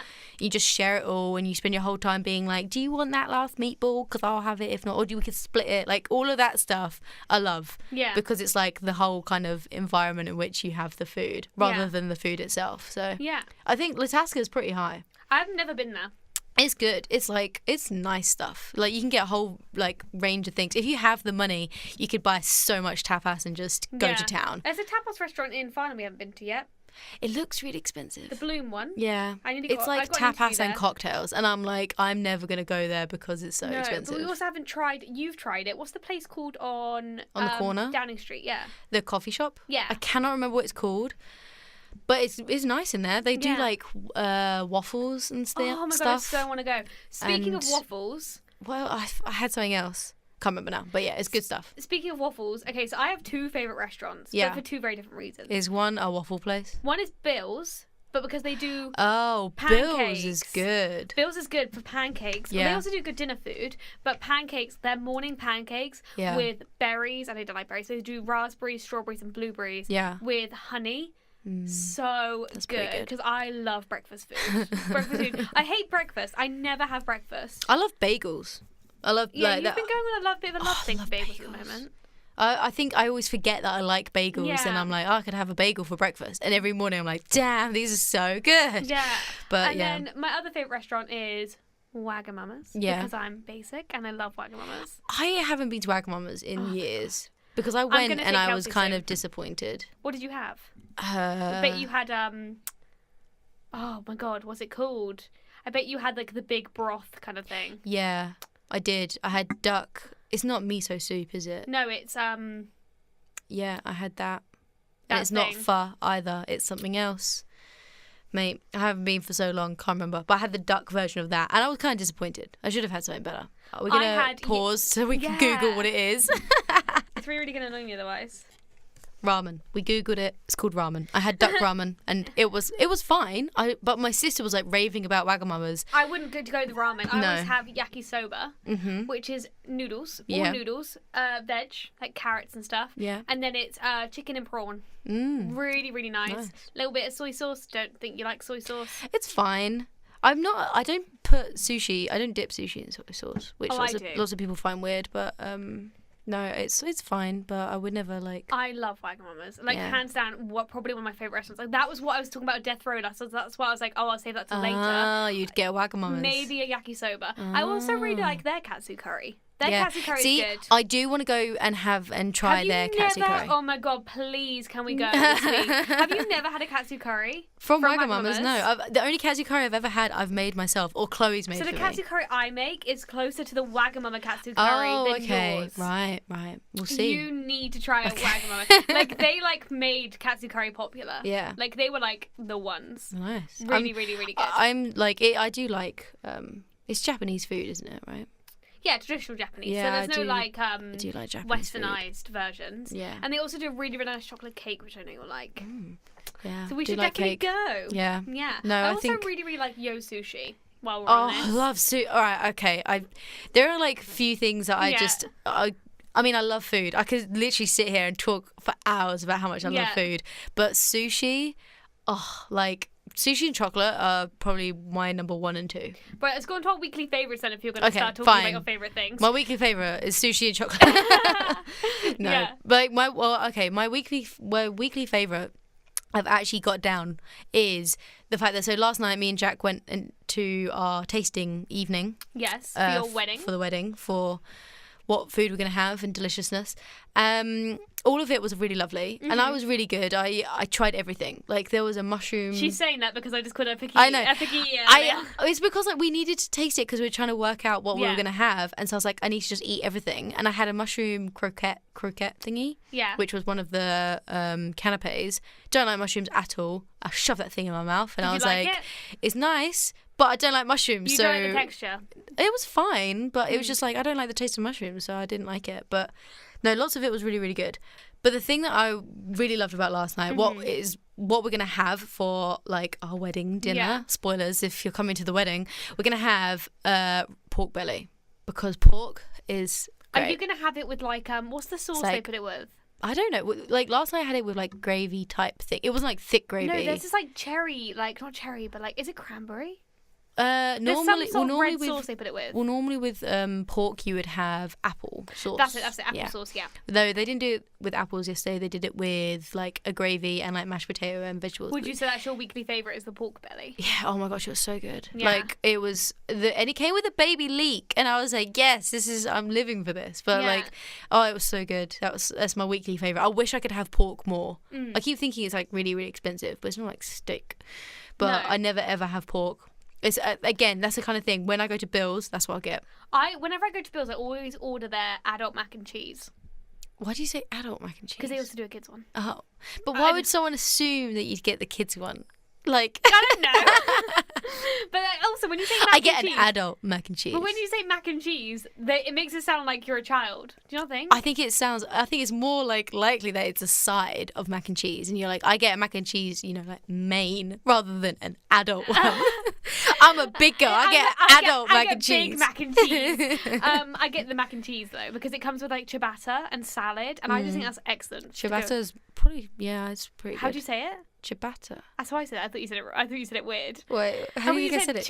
Speaker 2: you just share it all, and you spend your whole time being like, do you want that last meatball? Because I'll have it. If not, or we could split it. Like, all of that stuff I love.
Speaker 1: Yeah.
Speaker 2: Because it's like the whole kind of environment in which you have the food rather than the food itself. So
Speaker 1: yeah,
Speaker 2: I think Latasca is pretty high.
Speaker 1: I've never been there.
Speaker 2: It's good. It's like, it's nice stuff. Like, you can get a whole like range of things. If you have the money, you could buy so much tapas and just go to town.
Speaker 1: There's a tapas restaurant in Farnham we haven't been to yet.
Speaker 2: It looks really expensive.
Speaker 1: The Bloom one.
Speaker 2: Yeah. It's like tapas and cocktails, and I'm like, I'm never gonna go there because it's so expensive.
Speaker 1: But we also haven't tried. You've tried it. What's the place called on
Speaker 2: the corner?
Speaker 1: Downing Street. Yeah.
Speaker 2: The coffee shop.
Speaker 1: Yeah.
Speaker 2: I cannot remember what it's called. But it's nice in there. They do like waffles and stuff.
Speaker 1: Oh my god, I so want to go. Speaking of waffles.
Speaker 2: Well, I had something else. Can't remember now. But yeah, it's good stuff.
Speaker 1: Speaking of waffles, okay, so I have two favourite restaurants.
Speaker 2: Yeah.
Speaker 1: But for two very different reasons.
Speaker 2: Is one a waffle place?
Speaker 1: One is Bill's, but because they do
Speaker 2: Bill's is good.
Speaker 1: Bill's is good for pancakes.
Speaker 2: Yeah.
Speaker 1: Well, they also do good dinner food, but pancakes, they're morning pancakes with berries, and I don't like berries. So they do raspberries, strawberries, and blueberries with honey. So
Speaker 2: That's
Speaker 1: good because I love breakfast food. I hate breakfast. I never have breakfast.
Speaker 2: I love bagels. I love
Speaker 1: you've been going on a bit of a love thing for bagels at the moment.
Speaker 2: I think I always forget that I like bagels, and I'm like, I could have a bagel for breakfast. And every morning I'm like, damn, these are so good.
Speaker 1: Yeah.
Speaker 2: But
Speaker 1: then my other favourite restaurant is Wagamama's.
Speaker 2: Yeah.
Speaker 1: Because I'm basic and I love Wagamama's.
Speaker 2: I haven't been to Wagamama's in years because I went and I was kind of disappointed.
Speaker 1: What did you have? I bet you had oh my god, what's it called? I bet you had like the big broth kind of thing.
Speaker 2: Yeah, I did. I had duck. It's not miso soup, is it?
Speaker 1: No, it's
Speaker 2: yeah, I had that. And it's not pho either. It's something else. Mate, I haven't been for so long, can't remember. But I had the duck version of that, and I was kind of disappointed. I should have had something better. We're gonna pause so we can Google what it is.
Speaker 1: It's really gonna annoy me otherwise.
Speaker 2: Ramen. We googled it. It's called ramen. I had duck ramen, and it was fine. But my sister was like raving about Wagamama's.
Speaker 1: I wouldn't go to the ramen. I always have yakisoba, which is noodles, all noodles, veg like carrots and stuff.
Speaker 2: Yeah.
Speaker 1: And then it's chicken and prawn. Really, really nice. A little bit of soy sauce. Don't think you like soy sauce.
Speaker 2: It's fine. I don't put sushi. I don't dip sushi in soy sauce, which lots of people find weird. But no, it's fine, but I would never like.
Speaker 1: I love Wagamama's. Like hands down, probably one of my favourite restaurants. Like that was what I was talking about at Death Row. So that's why I was like, I'll save that till later.
Speaker 2: Ah, you'd get Wagamama's.
Speaker 1: Maybe a yakisoba. I also really like their katsu curry. Their katsu curry is good.
Speaker 2: I do want to go and try their katsu curry.
Speaker 1: Oh my god, please, can we go this week? Have you never had a katsu curry?
Speaker 2: From Wagamama's? No. The only katsu curry I've ever had, I've made myself, or Chloe's made for me.
Speaker 1: So the katsu curry I make is closer to the Wagamama katsu curry than yours.
Speaker 2: Right. We'll see.
Speaker 1: You need to try it at Wagamama. Like, they, made katsu curry popular.
Speaker 2: Yeah.
Speaker 1: Like, they were, the ones.
Speaker 2: Nice.
Speaker 1: Really, really, really good.
Speaker 2: I do like, it's Japanese food, isn't it, right?
Speaker 1: Yeah, traditional Japanese.
Speaker 2: Yeah,
Speaker 1: so there's no
Speaker 2: I do like Japanese
Speaker 1: westernized versions.
Speaker 2: Yeah.
Speaker 1: And they also do a really, really nice chocolate cake, which I know you'll like.
Speaker 2: Yeah.
Speaker 1: So we should definitely go.
Speaker 2: Yeah.
Speaker 1: Yeah.
Speaker 2: No,
Speaker 1: I also really, really like Yo Sushi while we're on this.
Speaker 2: I love sushi. All right, okay. There are few things that I just. I mean, I love food. I could literally sit here and talk for hours about how much I love food. But sushi, sushi and chocolate are probably my number 1 and 2.
Speaker 1: But let's go on to our weekly favourites then if you're going to start talking about your favourite things.
Speaker 2: My weekly favourite is sushi and chocolate. No. Yeah. But my weekly favourite I've actually got down is the fact that last night me and Jack went into our tasting evening.
Speaker 1: Yes, for your wedding.
Speaker 2: For the wedding, for what food we're going to have and deliciousness. All of it was really lovely, and I was really good. I tried everything. There was a mushroom.
Speaker 1: She's saying that because I just called her picky.
Speaker 2: I know.
Speaker 1: It's
Speaker 2: because we needed to taste it because we were trying to work out what we were going to have, and so I was like, I need to just eat everything. And I had a mushroom croquette thingy, which was one of the canapes. Don't like mushrooms at all. I shoved that thing in my mouth, and I was like, it's nice, but I don't like mushrooms.
Speaker 1: You don't like the texture.
Speaker 2: It was fine, but it was just I don't like the taste of mushrooms, so I didn't like it. But no, lots of it was really, really good. But the thing that I really loved about last night, what we're going to have for our wedding dinner. Yeah. Spoilers if you're coming to the wedding. We're going to have pork belly because pork is great.
Speaker 1: Are you going to have it with what's the sauce they put it with?
Speaker 2: I don't know. Last night I had it with gravy type thing. It wasn't thick gravy.
Speaker 1: No, there's this cherry, not cherry, but is it cranberry?
Speaker 2: Normally,
Speaker 1: some sort of red
Speaker 2: with
Speaker 1: sauce they put it with.
Speaker 2: well, normally with pork you would have apple sauce.
Speaker 1: That's it. Apple sauce. Yeah.
Speaker 2: Though they didn't do it with apples yesterday, they did it with like a gravy and like mashed potato and vegetables.
Speaker 1: Would you say that's your weekly favourite is the pork belly?
Speaker 2: Yeah. Oh my gosh, it was so good.
Speaker 1: Yeah.
Speaker 2: Like it was, and it came with a baby leek, and I was like, yes, I'm living for this. But like, oh, it was so good. That's my weekly favourite. I wish I could have pork more. I keep thinking it's like really, really expensive, but it's not like steak. But I never ever have pork. It's again, that's the kind of thing. When I go to Bill's, that's what I'll get.
Speaker 1: Whenever I go to Bill's, I always order their adult mac and cheese.
Speaker 2: Why do you say adult mac and cheese?
Speaker 1: Because they also do a kids one.
Speaker 2: Oh, but why would someone assume that you'd get the kids one? Like,
Speaker 1: I don't know. But also, when you say mac and cheese,
Speaker 2: I get an adult mac and cheese.
Speaker 1: But when you say mac and cheese, it makes it sound like you're a child. Do you not think?
Speaker 2: I think it's more like likely that it's a side of mac and cheese, and you're like, I get a mac and cheese, like main rather than an adult one. I'm a big girl. I get adult mac and cheese.
Speaker 1: Big mac and cheese. I get the mac and cheese though because it comes with like ciabatta and salad, and I just think that's excellent.
Speaker 2: Ciabatta is probably it's pretty good.
Speaker 1: How do you say it?
Speaker 2: Ciabatta.
Speaker 1: That's how I said it. I thought you said it weird.
Speaker 2: Wait, how do you said it?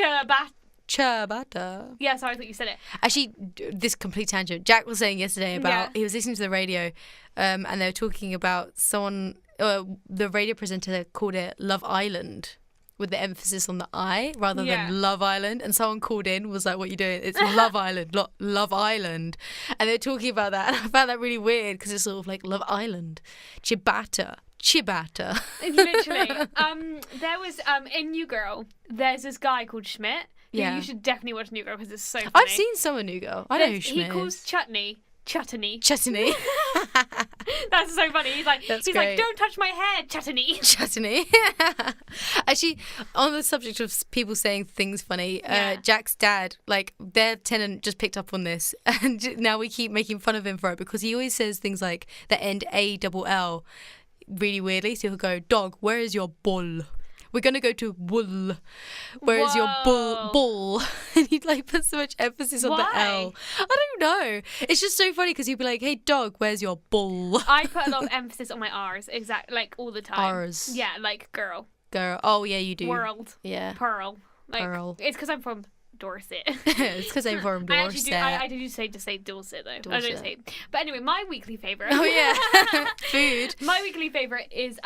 Speaker 2: Ciabatta.
Speaker 1: Yeah, sorry, I thought you said it.
Speaker 2: Actually, this complete tangent. Jack was saying yesterday about he was listening to the radio, and they were talking about someone. The radio presenter called it Love Island, with the emphasis on the I rather than Love Island. And someone called in, was like, "What are you doing? It's Love Island, Love Island." And they're talking about that, and I found that really weird because it's sort of like Love Island, Ciabatta.
Speaker 1: Literally. There was in New Girl, there's this guy called Schmidt. You should definitely watch New Girl because it's so funny.
Speaker 2: I've seen some of New Girl. I know who Schmidt is.
Speaker 1: He calls Chutney.
Speaker 2: Chutney.
Speaker 1: That's so funny. He's like,
Speaker 2: great.
Speaker 1: Don't touch my hair, Chutney.
Speaker 2: Actually, on the subject of people saying things funny, Jack's dad, like their tenant just picked up on this, and now we keep making fun of him for it because he always says things like that end ALL really weirdly. So he'll go, "Dog, where is your bull? We're gonna go to wool. Where is your bull?" And he'd like put so much emphasis on the L. I don't know. It's just so funny because he'd be like, "Hey, dog, where's your bull?"
Speaker 1: I put a lot of emphasis on my R's, like all the time.
Speaker 2: R's.
Speaker 1: Yeah, like girl.
Speaker 2: Oh yeah, you do.
Speaker 1: World.
Speaker 2: Yeah.
Speaker 1: Pearl.
Speaker 2: Pearl.
Speaker 1: It's because I'm from Dorset.
Speaker 2: It's because I'm from Dorset.
Speaker 1: I do say Dorset though. Dorset. I don't say. But anyway, my weekly favourite.
Speaker 2: Oh yeah, food.
Speaker 1: My weekly favourite is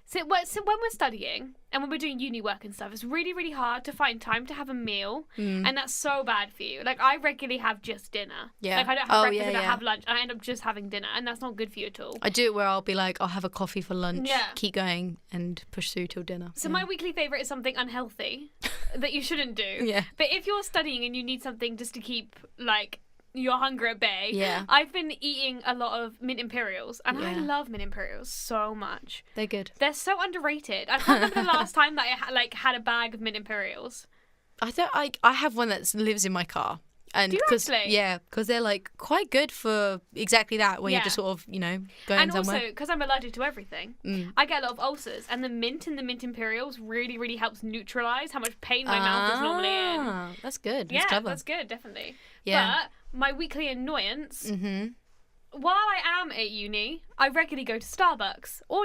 Speaker 1: So when we're studying and when we're doing uni work and stuff, it's really, really hard to find time to have a meal, and that's so bad for you. Like I regularly have just dinner.
Speaker 2: Yeah.
Speaker 1: Like I don't have breakfast, I don't have lunch, and I end up just having dinner, and that's not good for you at all.
Speaker 2: I do it where I'll be like, I'll have a coffee for lunch, keep going, and push through till dinner.
Speaker 1: So my weekly favourite is something unhealthy that you shouldn't do.
Speaker 2: Yeah.
Speaker 1: But if you're studying and you need something just to keep like your hunger at bay.
Speaker 2: Yeah.
Speaker 1: I've been eating a lot of Mint Imperials, and I love Mint Imperials so much.
Speaker 2: They're good.
Speaker 1: They're so underrated. I can't remember the last time that I had a bag of Mint Imperials.
Speaker 2: I have one that lives in my car. And
Speaker 1: do you actually?
Speaker 2: Yeah, because they're like quite good for exactly that, where you're just sort of, going somewhere.
Speaker 1: And also, because I'm allergic to everything, I get a lot of ulcers, and the mint in the Mint Imperials really, really helps neutralise how much pain my mouth is normally in.
Speaker 2: That's good. That's clever.
Speaker 1: That's good, definitely.
Speaker 2: Yeah.
Speaker 1: But my weekly annoyance, while I am at uni, I regularly go to Starbucks or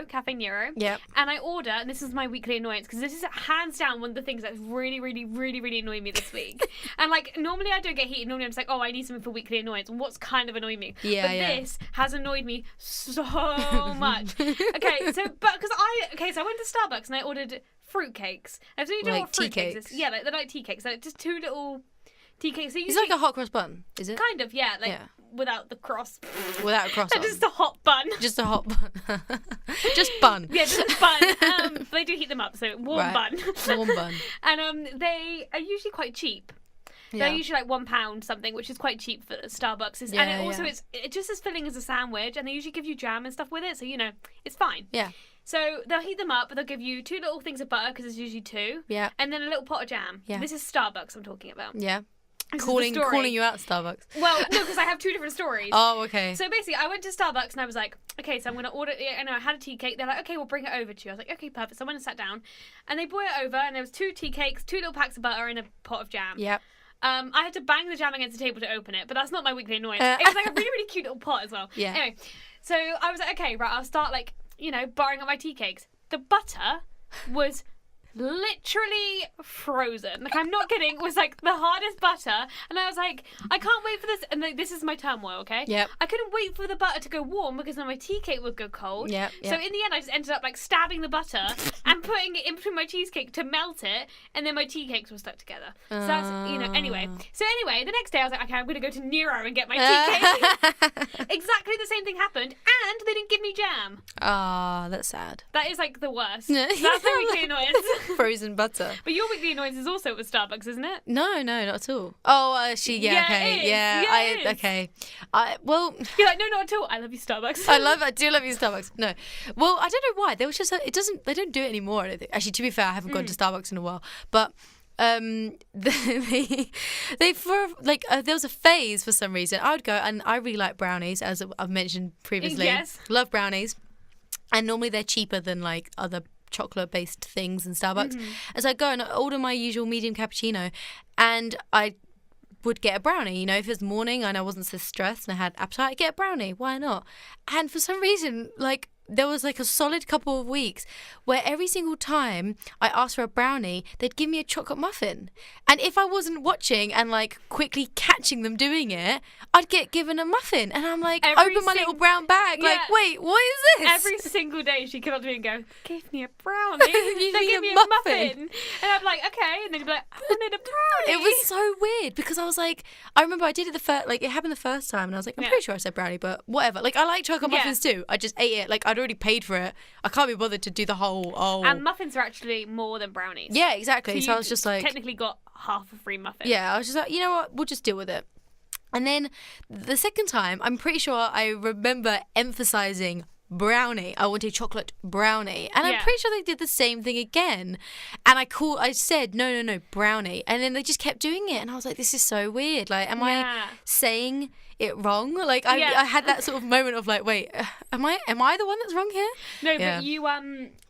Speaker 1: Cafe Nero.
Speaker 2: Yep.
Speaker 1: And I order, and this is my weekly annoyance, because this is hands down one of the things that's really, really, really, really annoying me this week. And like, normally I don't get heated. Normally I'm just like, oh, I need something for weekly annoyance. And what's kind of annoying me?
Speaker 2: Yeah,
Speaker 1: but this has annoyed me so much. So I went to Starbucks and I ordered fruitcakes. And so you know what fruitcakes is? Yeah, they're like tea cakes. They're just two little tea cakes. So
Speaker 2: it's like a hot cross bun, is it?
Speaker 1: Kind of, yeah. Without the cross.
Speaker 2: Without a cross on.
Speaker 1: Just a hot bun.
Speaker 2: Just a hot bun. Just bun.
Speaker 1: Yeah, just a bun. They do heat them up, so warm bun.
Speaker 2: Warm bun.
Speaker 1: And they are usually quite cheap. Yeah. They're usually like £1 something, which is quite cheap for Starbucks. It's just as filling as a sandwich, and they usually give you jam and stuff with it, so it's fine.
Speaker 2: Yeah.
Speaker 1: So they'll heat them up, but they'll give you 2 little things of butter, because there's usually 2.
Speaker 2: Yeah.
Speaker 1: And then a little pot of jam.
Speaker 2: Yeah.
Speaker 1: This is Starbucks I'm talking about.
Speaker 2: Yeah. Calling you out, Starbucks.
Speaker 1: Well, no, because I have 2 different stories.
Speaker 2: Oh, okay.
Speaker 1: So basically, I went to Starbucks and I was like, okay, so I'm going to order. And I had a tea cake. They're like, okay, we'll bring it over to you. I was like, okay, perfect. So I went and sat down, and they brought it over, and there was 2 tea cakes, 2 little packs of butter, and a pot of jam.
Speaker 2: Yep.
Speaker 1: I had to bang the jam against the table to open it, but that's not my weekly annoyance. It was like a really, really cute little pot as well.
Speaker 2: Yeah.
Speaker 1: Anyway, so I was like, okay, right, I'll start buttering up my tea cakes. The butter was literally frozen. Like, I'm not kidding. It was like the hardest butter. And I was like, I can't wait for this. And like, this is my turmoil, okay?
Speaker 2: Yep.
Speaker 1: I couldn't wait for the butter to go warm because then my tea cake would go cold.
Speaker 2: Yep.
Speaker 1: So in the end, I just ended up like stabbing the butter and putting it in between my cheesecake to melt it. And then my tea cakes were stuck together. So that's, anyway. So anyway, the next day I was like, okay, I'm going to go to Nero and get my tea cake. Exactly the same thing happened. And they didn't give me jam.
Speaker 2: Ah, that's sad.
Speaker 1: That is like the worst. That's my weekly annoyance.
Speaker 2: Frozen butter.
Speaker 1: But your weekly annoyance is also with Starbucks, isn't it?
Speaker 2: No, not at all. Oh, okay.
Speaker 1: It is. It is.
Speaker 2: Okay.
Speaker 1: You're like, no, not at all. I love you, Starbucks.
Speaker 2: I do love you, Starbucks. No. Well, I don't know why. They don't do it anymore, I don't think. Actually, to be fair, I haven't gone to Starbucks in a while. But there was a phase for some reason. I would go, and I really like brownies, as I've mentioned previously.
Speaker 1: Yes.
Speaker 2: Love brownies. And normally they're cheaper than like other chocolate-based things in Starbucks. As I go and I order my usual medium cappuccino, and I would get a brownie. You know, if it was morning and I wasn't so stressed and I had appetite, I'd get a brownie. Why not? And for some reason, like, there was like a solid couple of weeks where every single time I asked for a brownie, they'd give me a chocolate muffin. And if I wasn't watching and like quickly catching them doing it, I'd get given a muffin. And I'm like, open my little brown bag. Like, wait, what is this?
Speaker 1: Every single day she'd come up to me and go, give me a brownie. They give me a muffin. And I'm like, okay. And then you'd be like, I wanted a brownie.
Speaker 2: It was so weird because I was like, I remember I did it it happened the first time and I was like, I'm pretty sure I said brownie, but whatever. Like, I like chocolate muffins too. I just ate it. Like, I'd already paid for it. I can't be bothered to do the whole,
Speaker 1: And muffins are actually more than brownies.
Speaker 2: Yeah, exactly. So I was just like,
Speaker 1: technically got half a free muffin.
Speaker 2: Yeah, I was just like, you know what? We'll just deal with it. And then the second time, I'm pretty sure I remember emphasizing brownie. I wanted chocolate brownie. And I'm pretty sure they did the same thing again. And I said, no, brownie. And then they just kept doing it. And I was like, this is so weird. Like, am I saying it wrong? Like, I had that sort of moment of like, wait, am I the one that's wrong here?
Speaker 1: No, but you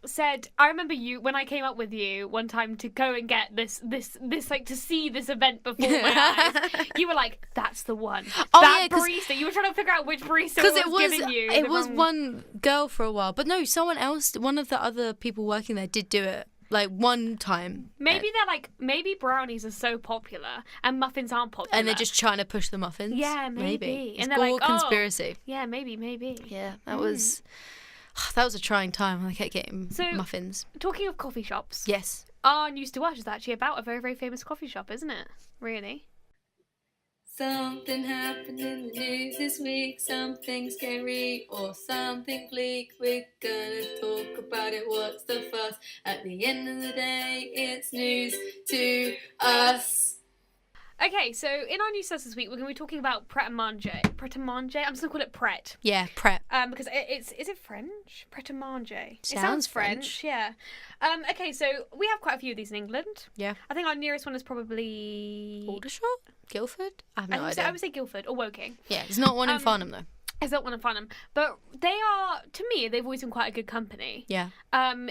Speaker 1: said, I remember you, when I came up with you one time to go and get this like, to see this event before my eyes, you were like, that's the one. Barista. You were trying to figure out which barista was giving you.
Speaker 2: It was one girl for a while. But no, someone else, one of the other people working there did do it. Like one time.
Speaker 1: Maybe they're like, maybe brownies are so popular and muffins aren't popular.
Speaker 2: And they're just trying to push the muffins.
Speaker 1: Yeah, maybe.
Speaker 2: It's
Speaker 1: and
Speaker 2: all like, conspiracy.
Speaker 1: Yeah, maybe.
Speaker 2: Yeah, that was a trying time. I kept getting muffins.
Speaker 1: Talking of coffee shops.
Speaker 2: Yes.
Speaker 1: Our News to Watch is actually about a very, very famous coffee shop, isn't it? Really?
Speaker 3: Something happened in the news this week, something scary or something bleak. We're gonna talk about it, what's the fuss? At the end of the day, it's news to us.
Speaker 1: Okay, so in our news this week, we're going to be talking about Pret a Manger. Pret a Manger? I'm just going to call it Pret.
Speaker 2: Yeah, Pret.
Speaker 1: Because is it French? Pret a Manger. It
Speaker 2: sounds
Speaker 1: French, yeah. Okay, so we have quite a few of these in England.
Speaker 2: Yeah.
Speaker 1: I think our nearest one is probably
Speaker 2: Aldershot? Guildford? I have no idea.
Speaker 1: I would say Guildford or Woking.
Speaker 2: Yeah, there's not one in Farnham though.
Speaker 1: It's not one in Farnham, but they are, to me, they've always been quite a good company.
Speaker 2: Yeah.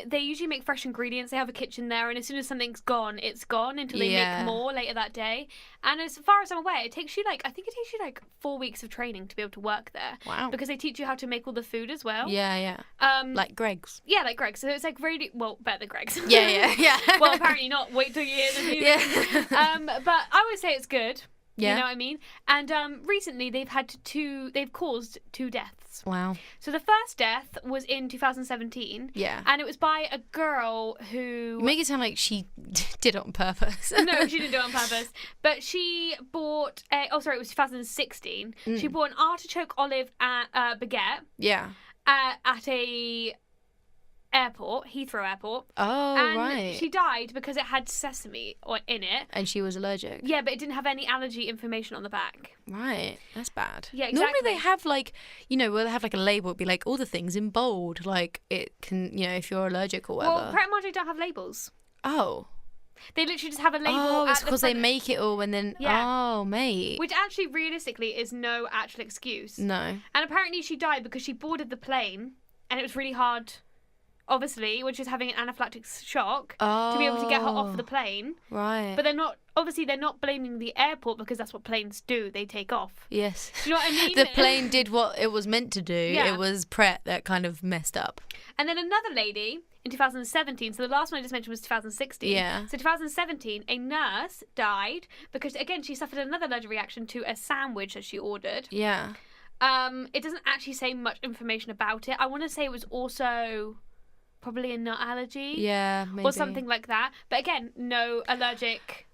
Speaker 1: They usually make fresh ingredients. They have a kitchen there, and as soon as something's gone, it's gone until they make more later that day. And as far as I'm aware, it takes you like 4 weeks of training to be able to work there.
Speaker 2: Wow.
Speaker 1: Because they teach you how to make all the food as well.
Speaker 2: Yeah. Like Greg's.
Speaker 1: Yeah, like Greg's. So it's like really, well, better than Greg's.
Speaker 2: Yeah.
Speaker 1: Well, apparently not. Wait till you hear the music.
Speaker 2: Yeah.
Speaker 1: But I would say it's good.
Speaker 2: Yeah.
Speaker 1: You know what I mean? And recently they've caused 2 deaths.
Speaker 2: Wow.
Speaker 1: So the first death was in 2017.
Speaker 2: Yeah.
Speaker 1: And it was by a girl who...
Speaker 2: You make it sound like she did it on purpose.
Speaker 1: No, she didn't do it on purpose. But she bought it was 2016. She bought an artichoke olive baguette.
Speaker 2: Yeah.
Speaker 1: At a airport, Heathrow Airport.
Speaker 2: Oh,
Speaker 1: and
Speaker 2: right.
Speaker 1: she died because it had sesame in it.
Speaker 2: And she was allergic.
Speaker 1: Yeah, but it didn't have any allergy information on the back.
Speaker 2: Right. That's bad.
Speaker 1: Yeah, exactly.
Speaker 2: Normally they have like, where they have like a label, it'd be like all the things in bold. Like it can, if you're allergic or whatever.
Speaker 1: Well, Pret a Manger don't have labels.
Speaker 2: Oh.
Speaker 1: They literally just have a label.
Speaker 2: Oh, it's because they make it all and then, oh, mate.
Speaker 1: Which actually, realistically, is no actual excuse.
Speaker 2: No.
Speaker 1: And apparently she died because she boarded the plane and it was really hard, obviously, when she was having an anaphylactic shock, to be able to get her off the plane.
Speaker 2: Right.
Speaker 1: But they're not blaming the airport because that's what planes do. They take off.
Speaker 2: Yes.
Speaker 1: Do you know what I mean?
Speaker 2: The plane did what it was meant to do.
Speaker 1: Yeah.
Speaker 2: It was Pret that kind of messed up.
Speaker 1: And then another lady in 2017. So the last one I just mentioned was 2016.
Speaker 2: Yeah.
Speaker 1: So 2017, a nurse died because, again, she suffered another allergic reaction to a sandwich that she ordered.
Speaker 2: Yeah.
Speaker 1: It doesn't actually say much information about it. I want to say it was also probably a nut allergy.
Speaker 2: Yeah, maybe.
Speaker 1: Or something like that. But again, no allergy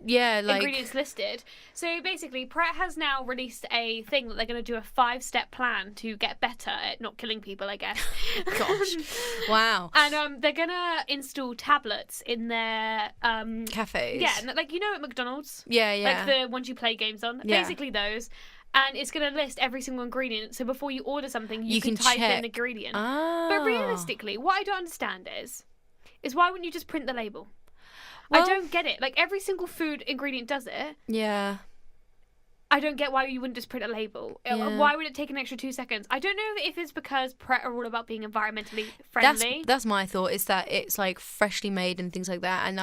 Speaker 1: ingredients listed. So basically, Pret has now released a thing that they're going to do a 5-step plan to get better at not killing people, I guess.
Speaker 2: Gosh. Wow.
Speaker 1: And they're going to install tablets in their
Speaker 2: cafes.
Speaker 1: Yeah, like, you know, at McDonald's?
Speaker 2: Yeah, yeah.
Speaker 1: Like the ones you play games on.
Speaker 2: Yeah.
Speaker 1: Basically those. And it's going to list every single ingredient. So before you order something, you can type
Speaker 2: check.
Speaker 1: in the ingredient.
Speaker 2: Ah.
Speaker 1: But realistically, what I don't understand is why wouldn't you just print the label?
Speaker 2: Well,
Speaker 1: I don't get it. Like, every single food ingredient does it.
Speaker 2: Yeah.
Speaker 1: I don't get why you wouldn't just print a label.
Speaker 2: Yeah.
Speaker 1: Why would it take an extra 2 seconds? I don't know if it's because Pret are all about being environmentally friendly.
Speaker 2: That's my thought, is that it's like freshly made and things like that. And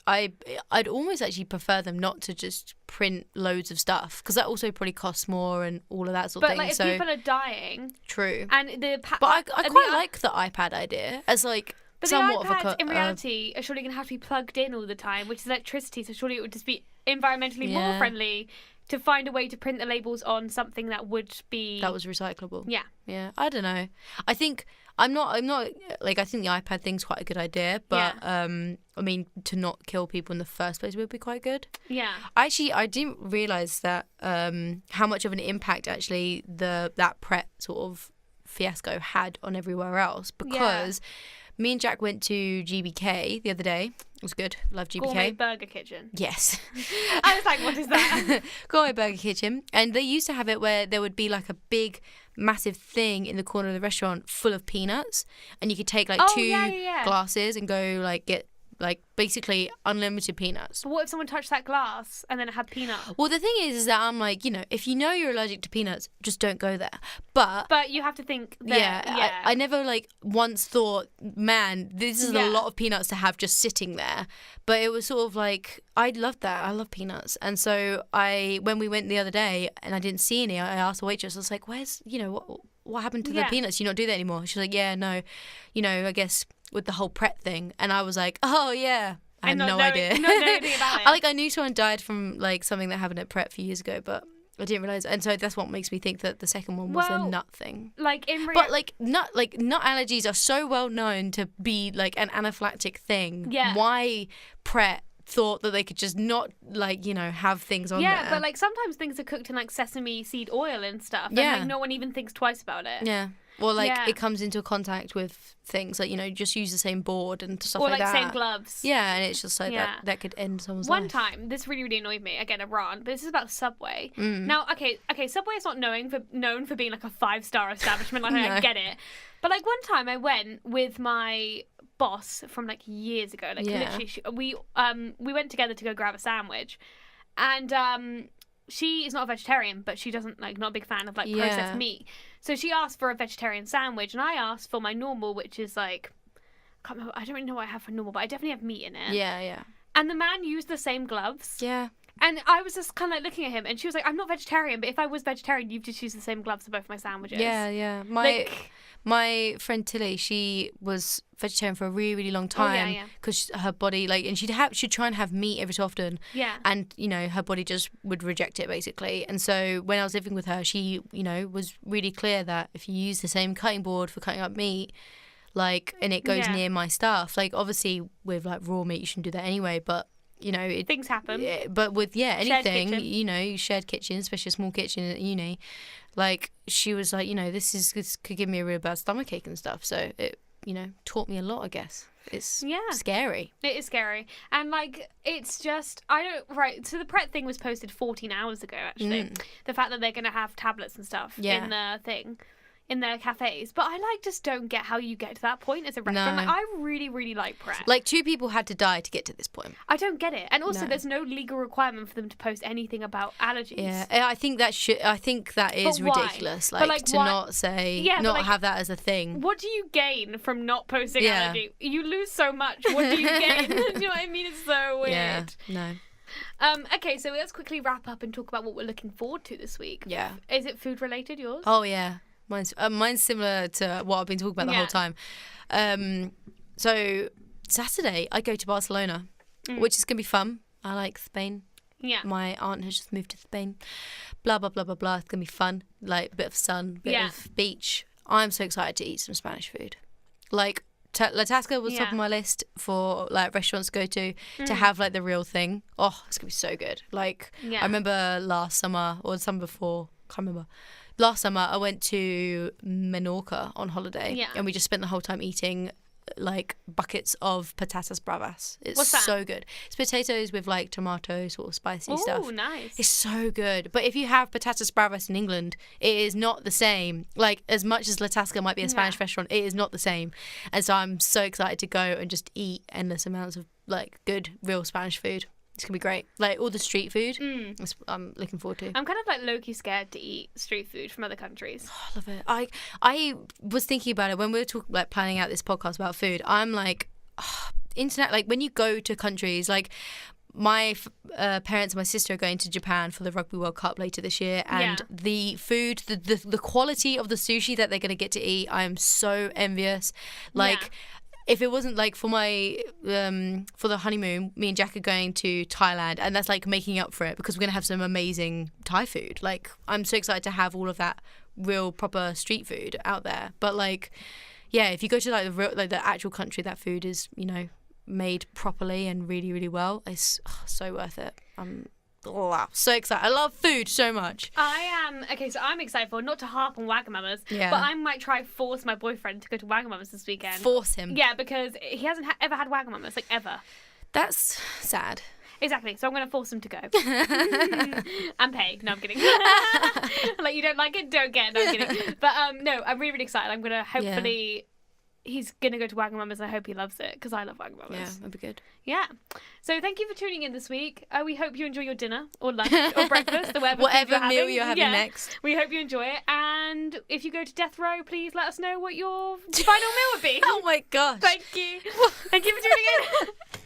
Speaker 2: I'd almost actually prefer them not to just print loads of stuff, because that also probably costs more and all of that sort of thing.
Speaker 1: But like, if people are dying,
Speaker 2: true.
Speaker 1: and I
Speaker 2: quite like the iPad idea as like.
Speaker 1: But
Speaker 2: somewhat
Speaker 1: the iPads,
Speaker 2: of a
Speaker 1: in reality, are surely going to have to be plugged in all the time, which is electricity, so surely it would just be environmentally more friendly to find a way to print the labels on something that would be...
Speaker 2: That was recyclable.
Speaker 1: Yeah.
Speaker 2: Yeah, I don't know. I think... I'm not like, I think the iPad thing's quite a good idea, but I mean, to not kill people in the first place would be quite good.
Speaker 1: Yeah.
Speaker 2: Actually, I didn't realise that how much of an impact actually that Pret sort of fiasco had on everywhere else, because me and Jack went to GBK the other day. It was good. Love GBK.
Speaker 1: Gourmet Burger Kitchen.
Speaker 2: Yes.
Speaker 1: I was like, what is that?
Speaker 2: Gourmet Burger Kitchen. And they used to have it where there would be like a big, massive thing in the corner of the restaurant full of peanuts. And you could take like two glasses and go like get like basically unlimited peanuts.
Speaker 1: But what if someone touched that glass and then it had peanut?
Speaker 2: Well, the thing is that I'm like, you know, if you know you're allergic to peanuts, just don't go there. But
Speaker 1: you have to think that,
Speaker 2: I never like once thought, man, this is a lot of peanuts to have just sitting there. But it was sort of like, I loved that. I love peanuts. And so when we went the other day and I didn't see any, I asked the waitress, I was like, where's, you know, what happened to the peanuts? You not do that anymore? She's like, yeah, no, you know, I guess with the whole Pret thing. And I was like, oh yeah, I had no idea.
Speaker 1: Not knowing anything about it.
Speaker 2: I knew someone died from like something that happened at Pret a few years ago, but I didn't realise. And so that's what makes me think that the second one was a nut thing.
Speaker 1: Like
Speaker 2: but nut allergies are so well known to be like an anaphylactic thing.
Speaker 1: Yeah.
Speaker 2: Why Pret thought that they could just not like, you know, have things on there?
Speaker 1: Yeah, but like sometimes things are cooked in like sesame seed oil and stuff. And like no one even thinks twice about it.
Speaker 2: Yeah. Or like it comes into contact with things like, you know, just use the same board and stuff like that.
Speaker 1: Or like same gloves.
Speaker 2: Yeah, and it's just like that could end someone's life.
Speaker 1: One time, this really, really annoyed me. Again, a rant, but this is about Subway. Now, okay, Subway is not known for being like a 5-star establishment. Like, I get it. But like one time I went with my boss from like years ago. Like literally, we went together to go grab a sandwich. And she is not a vegetarian, but she doesn't not a big fan of like processed meat. So she asked for a vegetarian sandwich, and I asked for my normal, which is like, I can't remember, I don't really know what I have for normal, but I definitely have meat in it.
Speaker 2: Yeah, yeah.
Speaker 1: And the man used the same gloves.
Speaker 2: Yeah.
Speaker 1: And I was just kind of like looking at him, and she was like, I'm not vegetarian, but if I was vegetarian, you'd just use the same gloves for both my sandwiches.
Speaker 2: Yeah, yeah. My friend Tilly, she was vegetarian for a really, really long time because her body, like, and she'd try and have meat every so often.
Speaker 1: Yeah.
Speaker 2: And, you know, her body just would reject it, basically. And so when I was living with her, she, you know, was really clear that if you use the same cutting board for cutting up meat, like, and it goes near my stuff, like, obviously with, like, raw meat, you shouldn't do that anyway, but, you know...
Speaker 1: Things happen.
Speaker 2: Yeah, but with, anything, you know, shared kitchen, especially a small kitchen at uni... Like, she was like, you know, this could give me a real bad stomachache and stuff. So it, you know, taught me a lot, I guess. It's scary. It is scary.
Speaker 1: And, like, it's just, so the Pret thing was posted 14 hours ago, actually. The fact that they're going to have tablets and stuff in the thing. In their cafes, but I just don't get how you get to that point as a restaurant.
Speaker 2: No.
Speaker 1: Like, I really, really like Pret.
Speaker 2: Like 2 people had to die to get to this point.
Speaker 1: I don't get it, and also there's no legal requirement for them to post anything about allergies.
Speaker 2: Yeah, I think that is ridiculous. Like to not say, not have that as a thing.
Speaker 1: What do you gain from not posting allergy? You lose so much. What do you gain? Do you know what I mean? It's so weird.
Speaker 2: Yeah, no.
Speaker 1: Okay, so let's quickly wrap up and talk about what we're looking forward to this week.
Speaker 2: Yeah.
Speaker 1: Is it food related, yours?
Speaker 2: Oh, yeah. Mine's similar to what I've been talking about the whole time. So Saturday I go to Barcelona, which is gonna be fun. I like Spain.
Speaker 1: Yeah.
Speaker 2: My aunt has just moved to Spain. Blah blah blah blah blah. It's gonna be fun. Like a bit of sun, bit of beach. I'm so excited to eat some Spanish food. Like La Tasca was top of my list for like restaurants to go to have like the real thing. Oh, it's gonna be so good. Like I remember last summer or the summer before, can't remember. Last summer I went to Menorca on holiday and we just spent the whole time eating like buckets of patatas bravas. It's so good. It's potatoes with like tomato sort of spicy stuff.
Speaker 1: Oh, nice.
Speaker 2: It's so good. But if you have patatas bravas in England, it is not the same. Like as much as La Tasca might be a Spanish restaurant, it is not the same. And so I'm so excited to go and just eat endless amounts of like good real Spanish food. It's gonna be great. Like all the street food, I'm looking forward to.
Speaker 1: I'm kind of like low-key scared to eat street food from other countries.
Speaker 2: Oh, I love it. I was thinking about it when we were like planning out this podcast about food. I'm like, internet. Like when you go to countries, like my parents and my sister are going to Japan for the Rugby World Cup later this year, and the food, the quality of the sushi that they're gonna get to eat, I am so envious. Like. If it wasn't like for my for the honeymoon, me and Jack are going to Thailand, and that's like making up for it because we're gonna have some amazing Thai food. Like I'm so excited to have all of that real proper street food out there. But like, yeah, if you go to like the actual country, that food is made properly and really really well. It's so worth it. I'm so excited. I love food so much.
Speaker 1: So I'm excited for not to harp on Wagamamas, but I might try force my boyfriend to go to Wagamamas this weekend.
Speaker 2: Force him.
Speaker 1: Yeah, because he hasn't ever had Wagamamas, like ever.
Speaker 2: That's sad.
Speaker 1: Exactly. So I'm going to force him to go. And pay. No, I'm kidding. Like you don't like it, don't get it. No, I'm kidding. But no, I'm really, really excited. I'm going to hopefully. He's going to go to Wagamama's and I hope he loves it because I love Wagamama's.
Speaker 2: Yeah, that'd be good.
Speaker 1: Yeah. So thank you for tuning in this week. We hope you enjoy your dinner or lunch or breakfast or
Speaker 2: whatever meal you're having next.
Speaker 1: We hope you enjoy it. And if you go to death row, please let us know what your final meal would be.
Speaker 2: Oh my gosh.
Speaker 1: Thank you. Thank you for tuning in.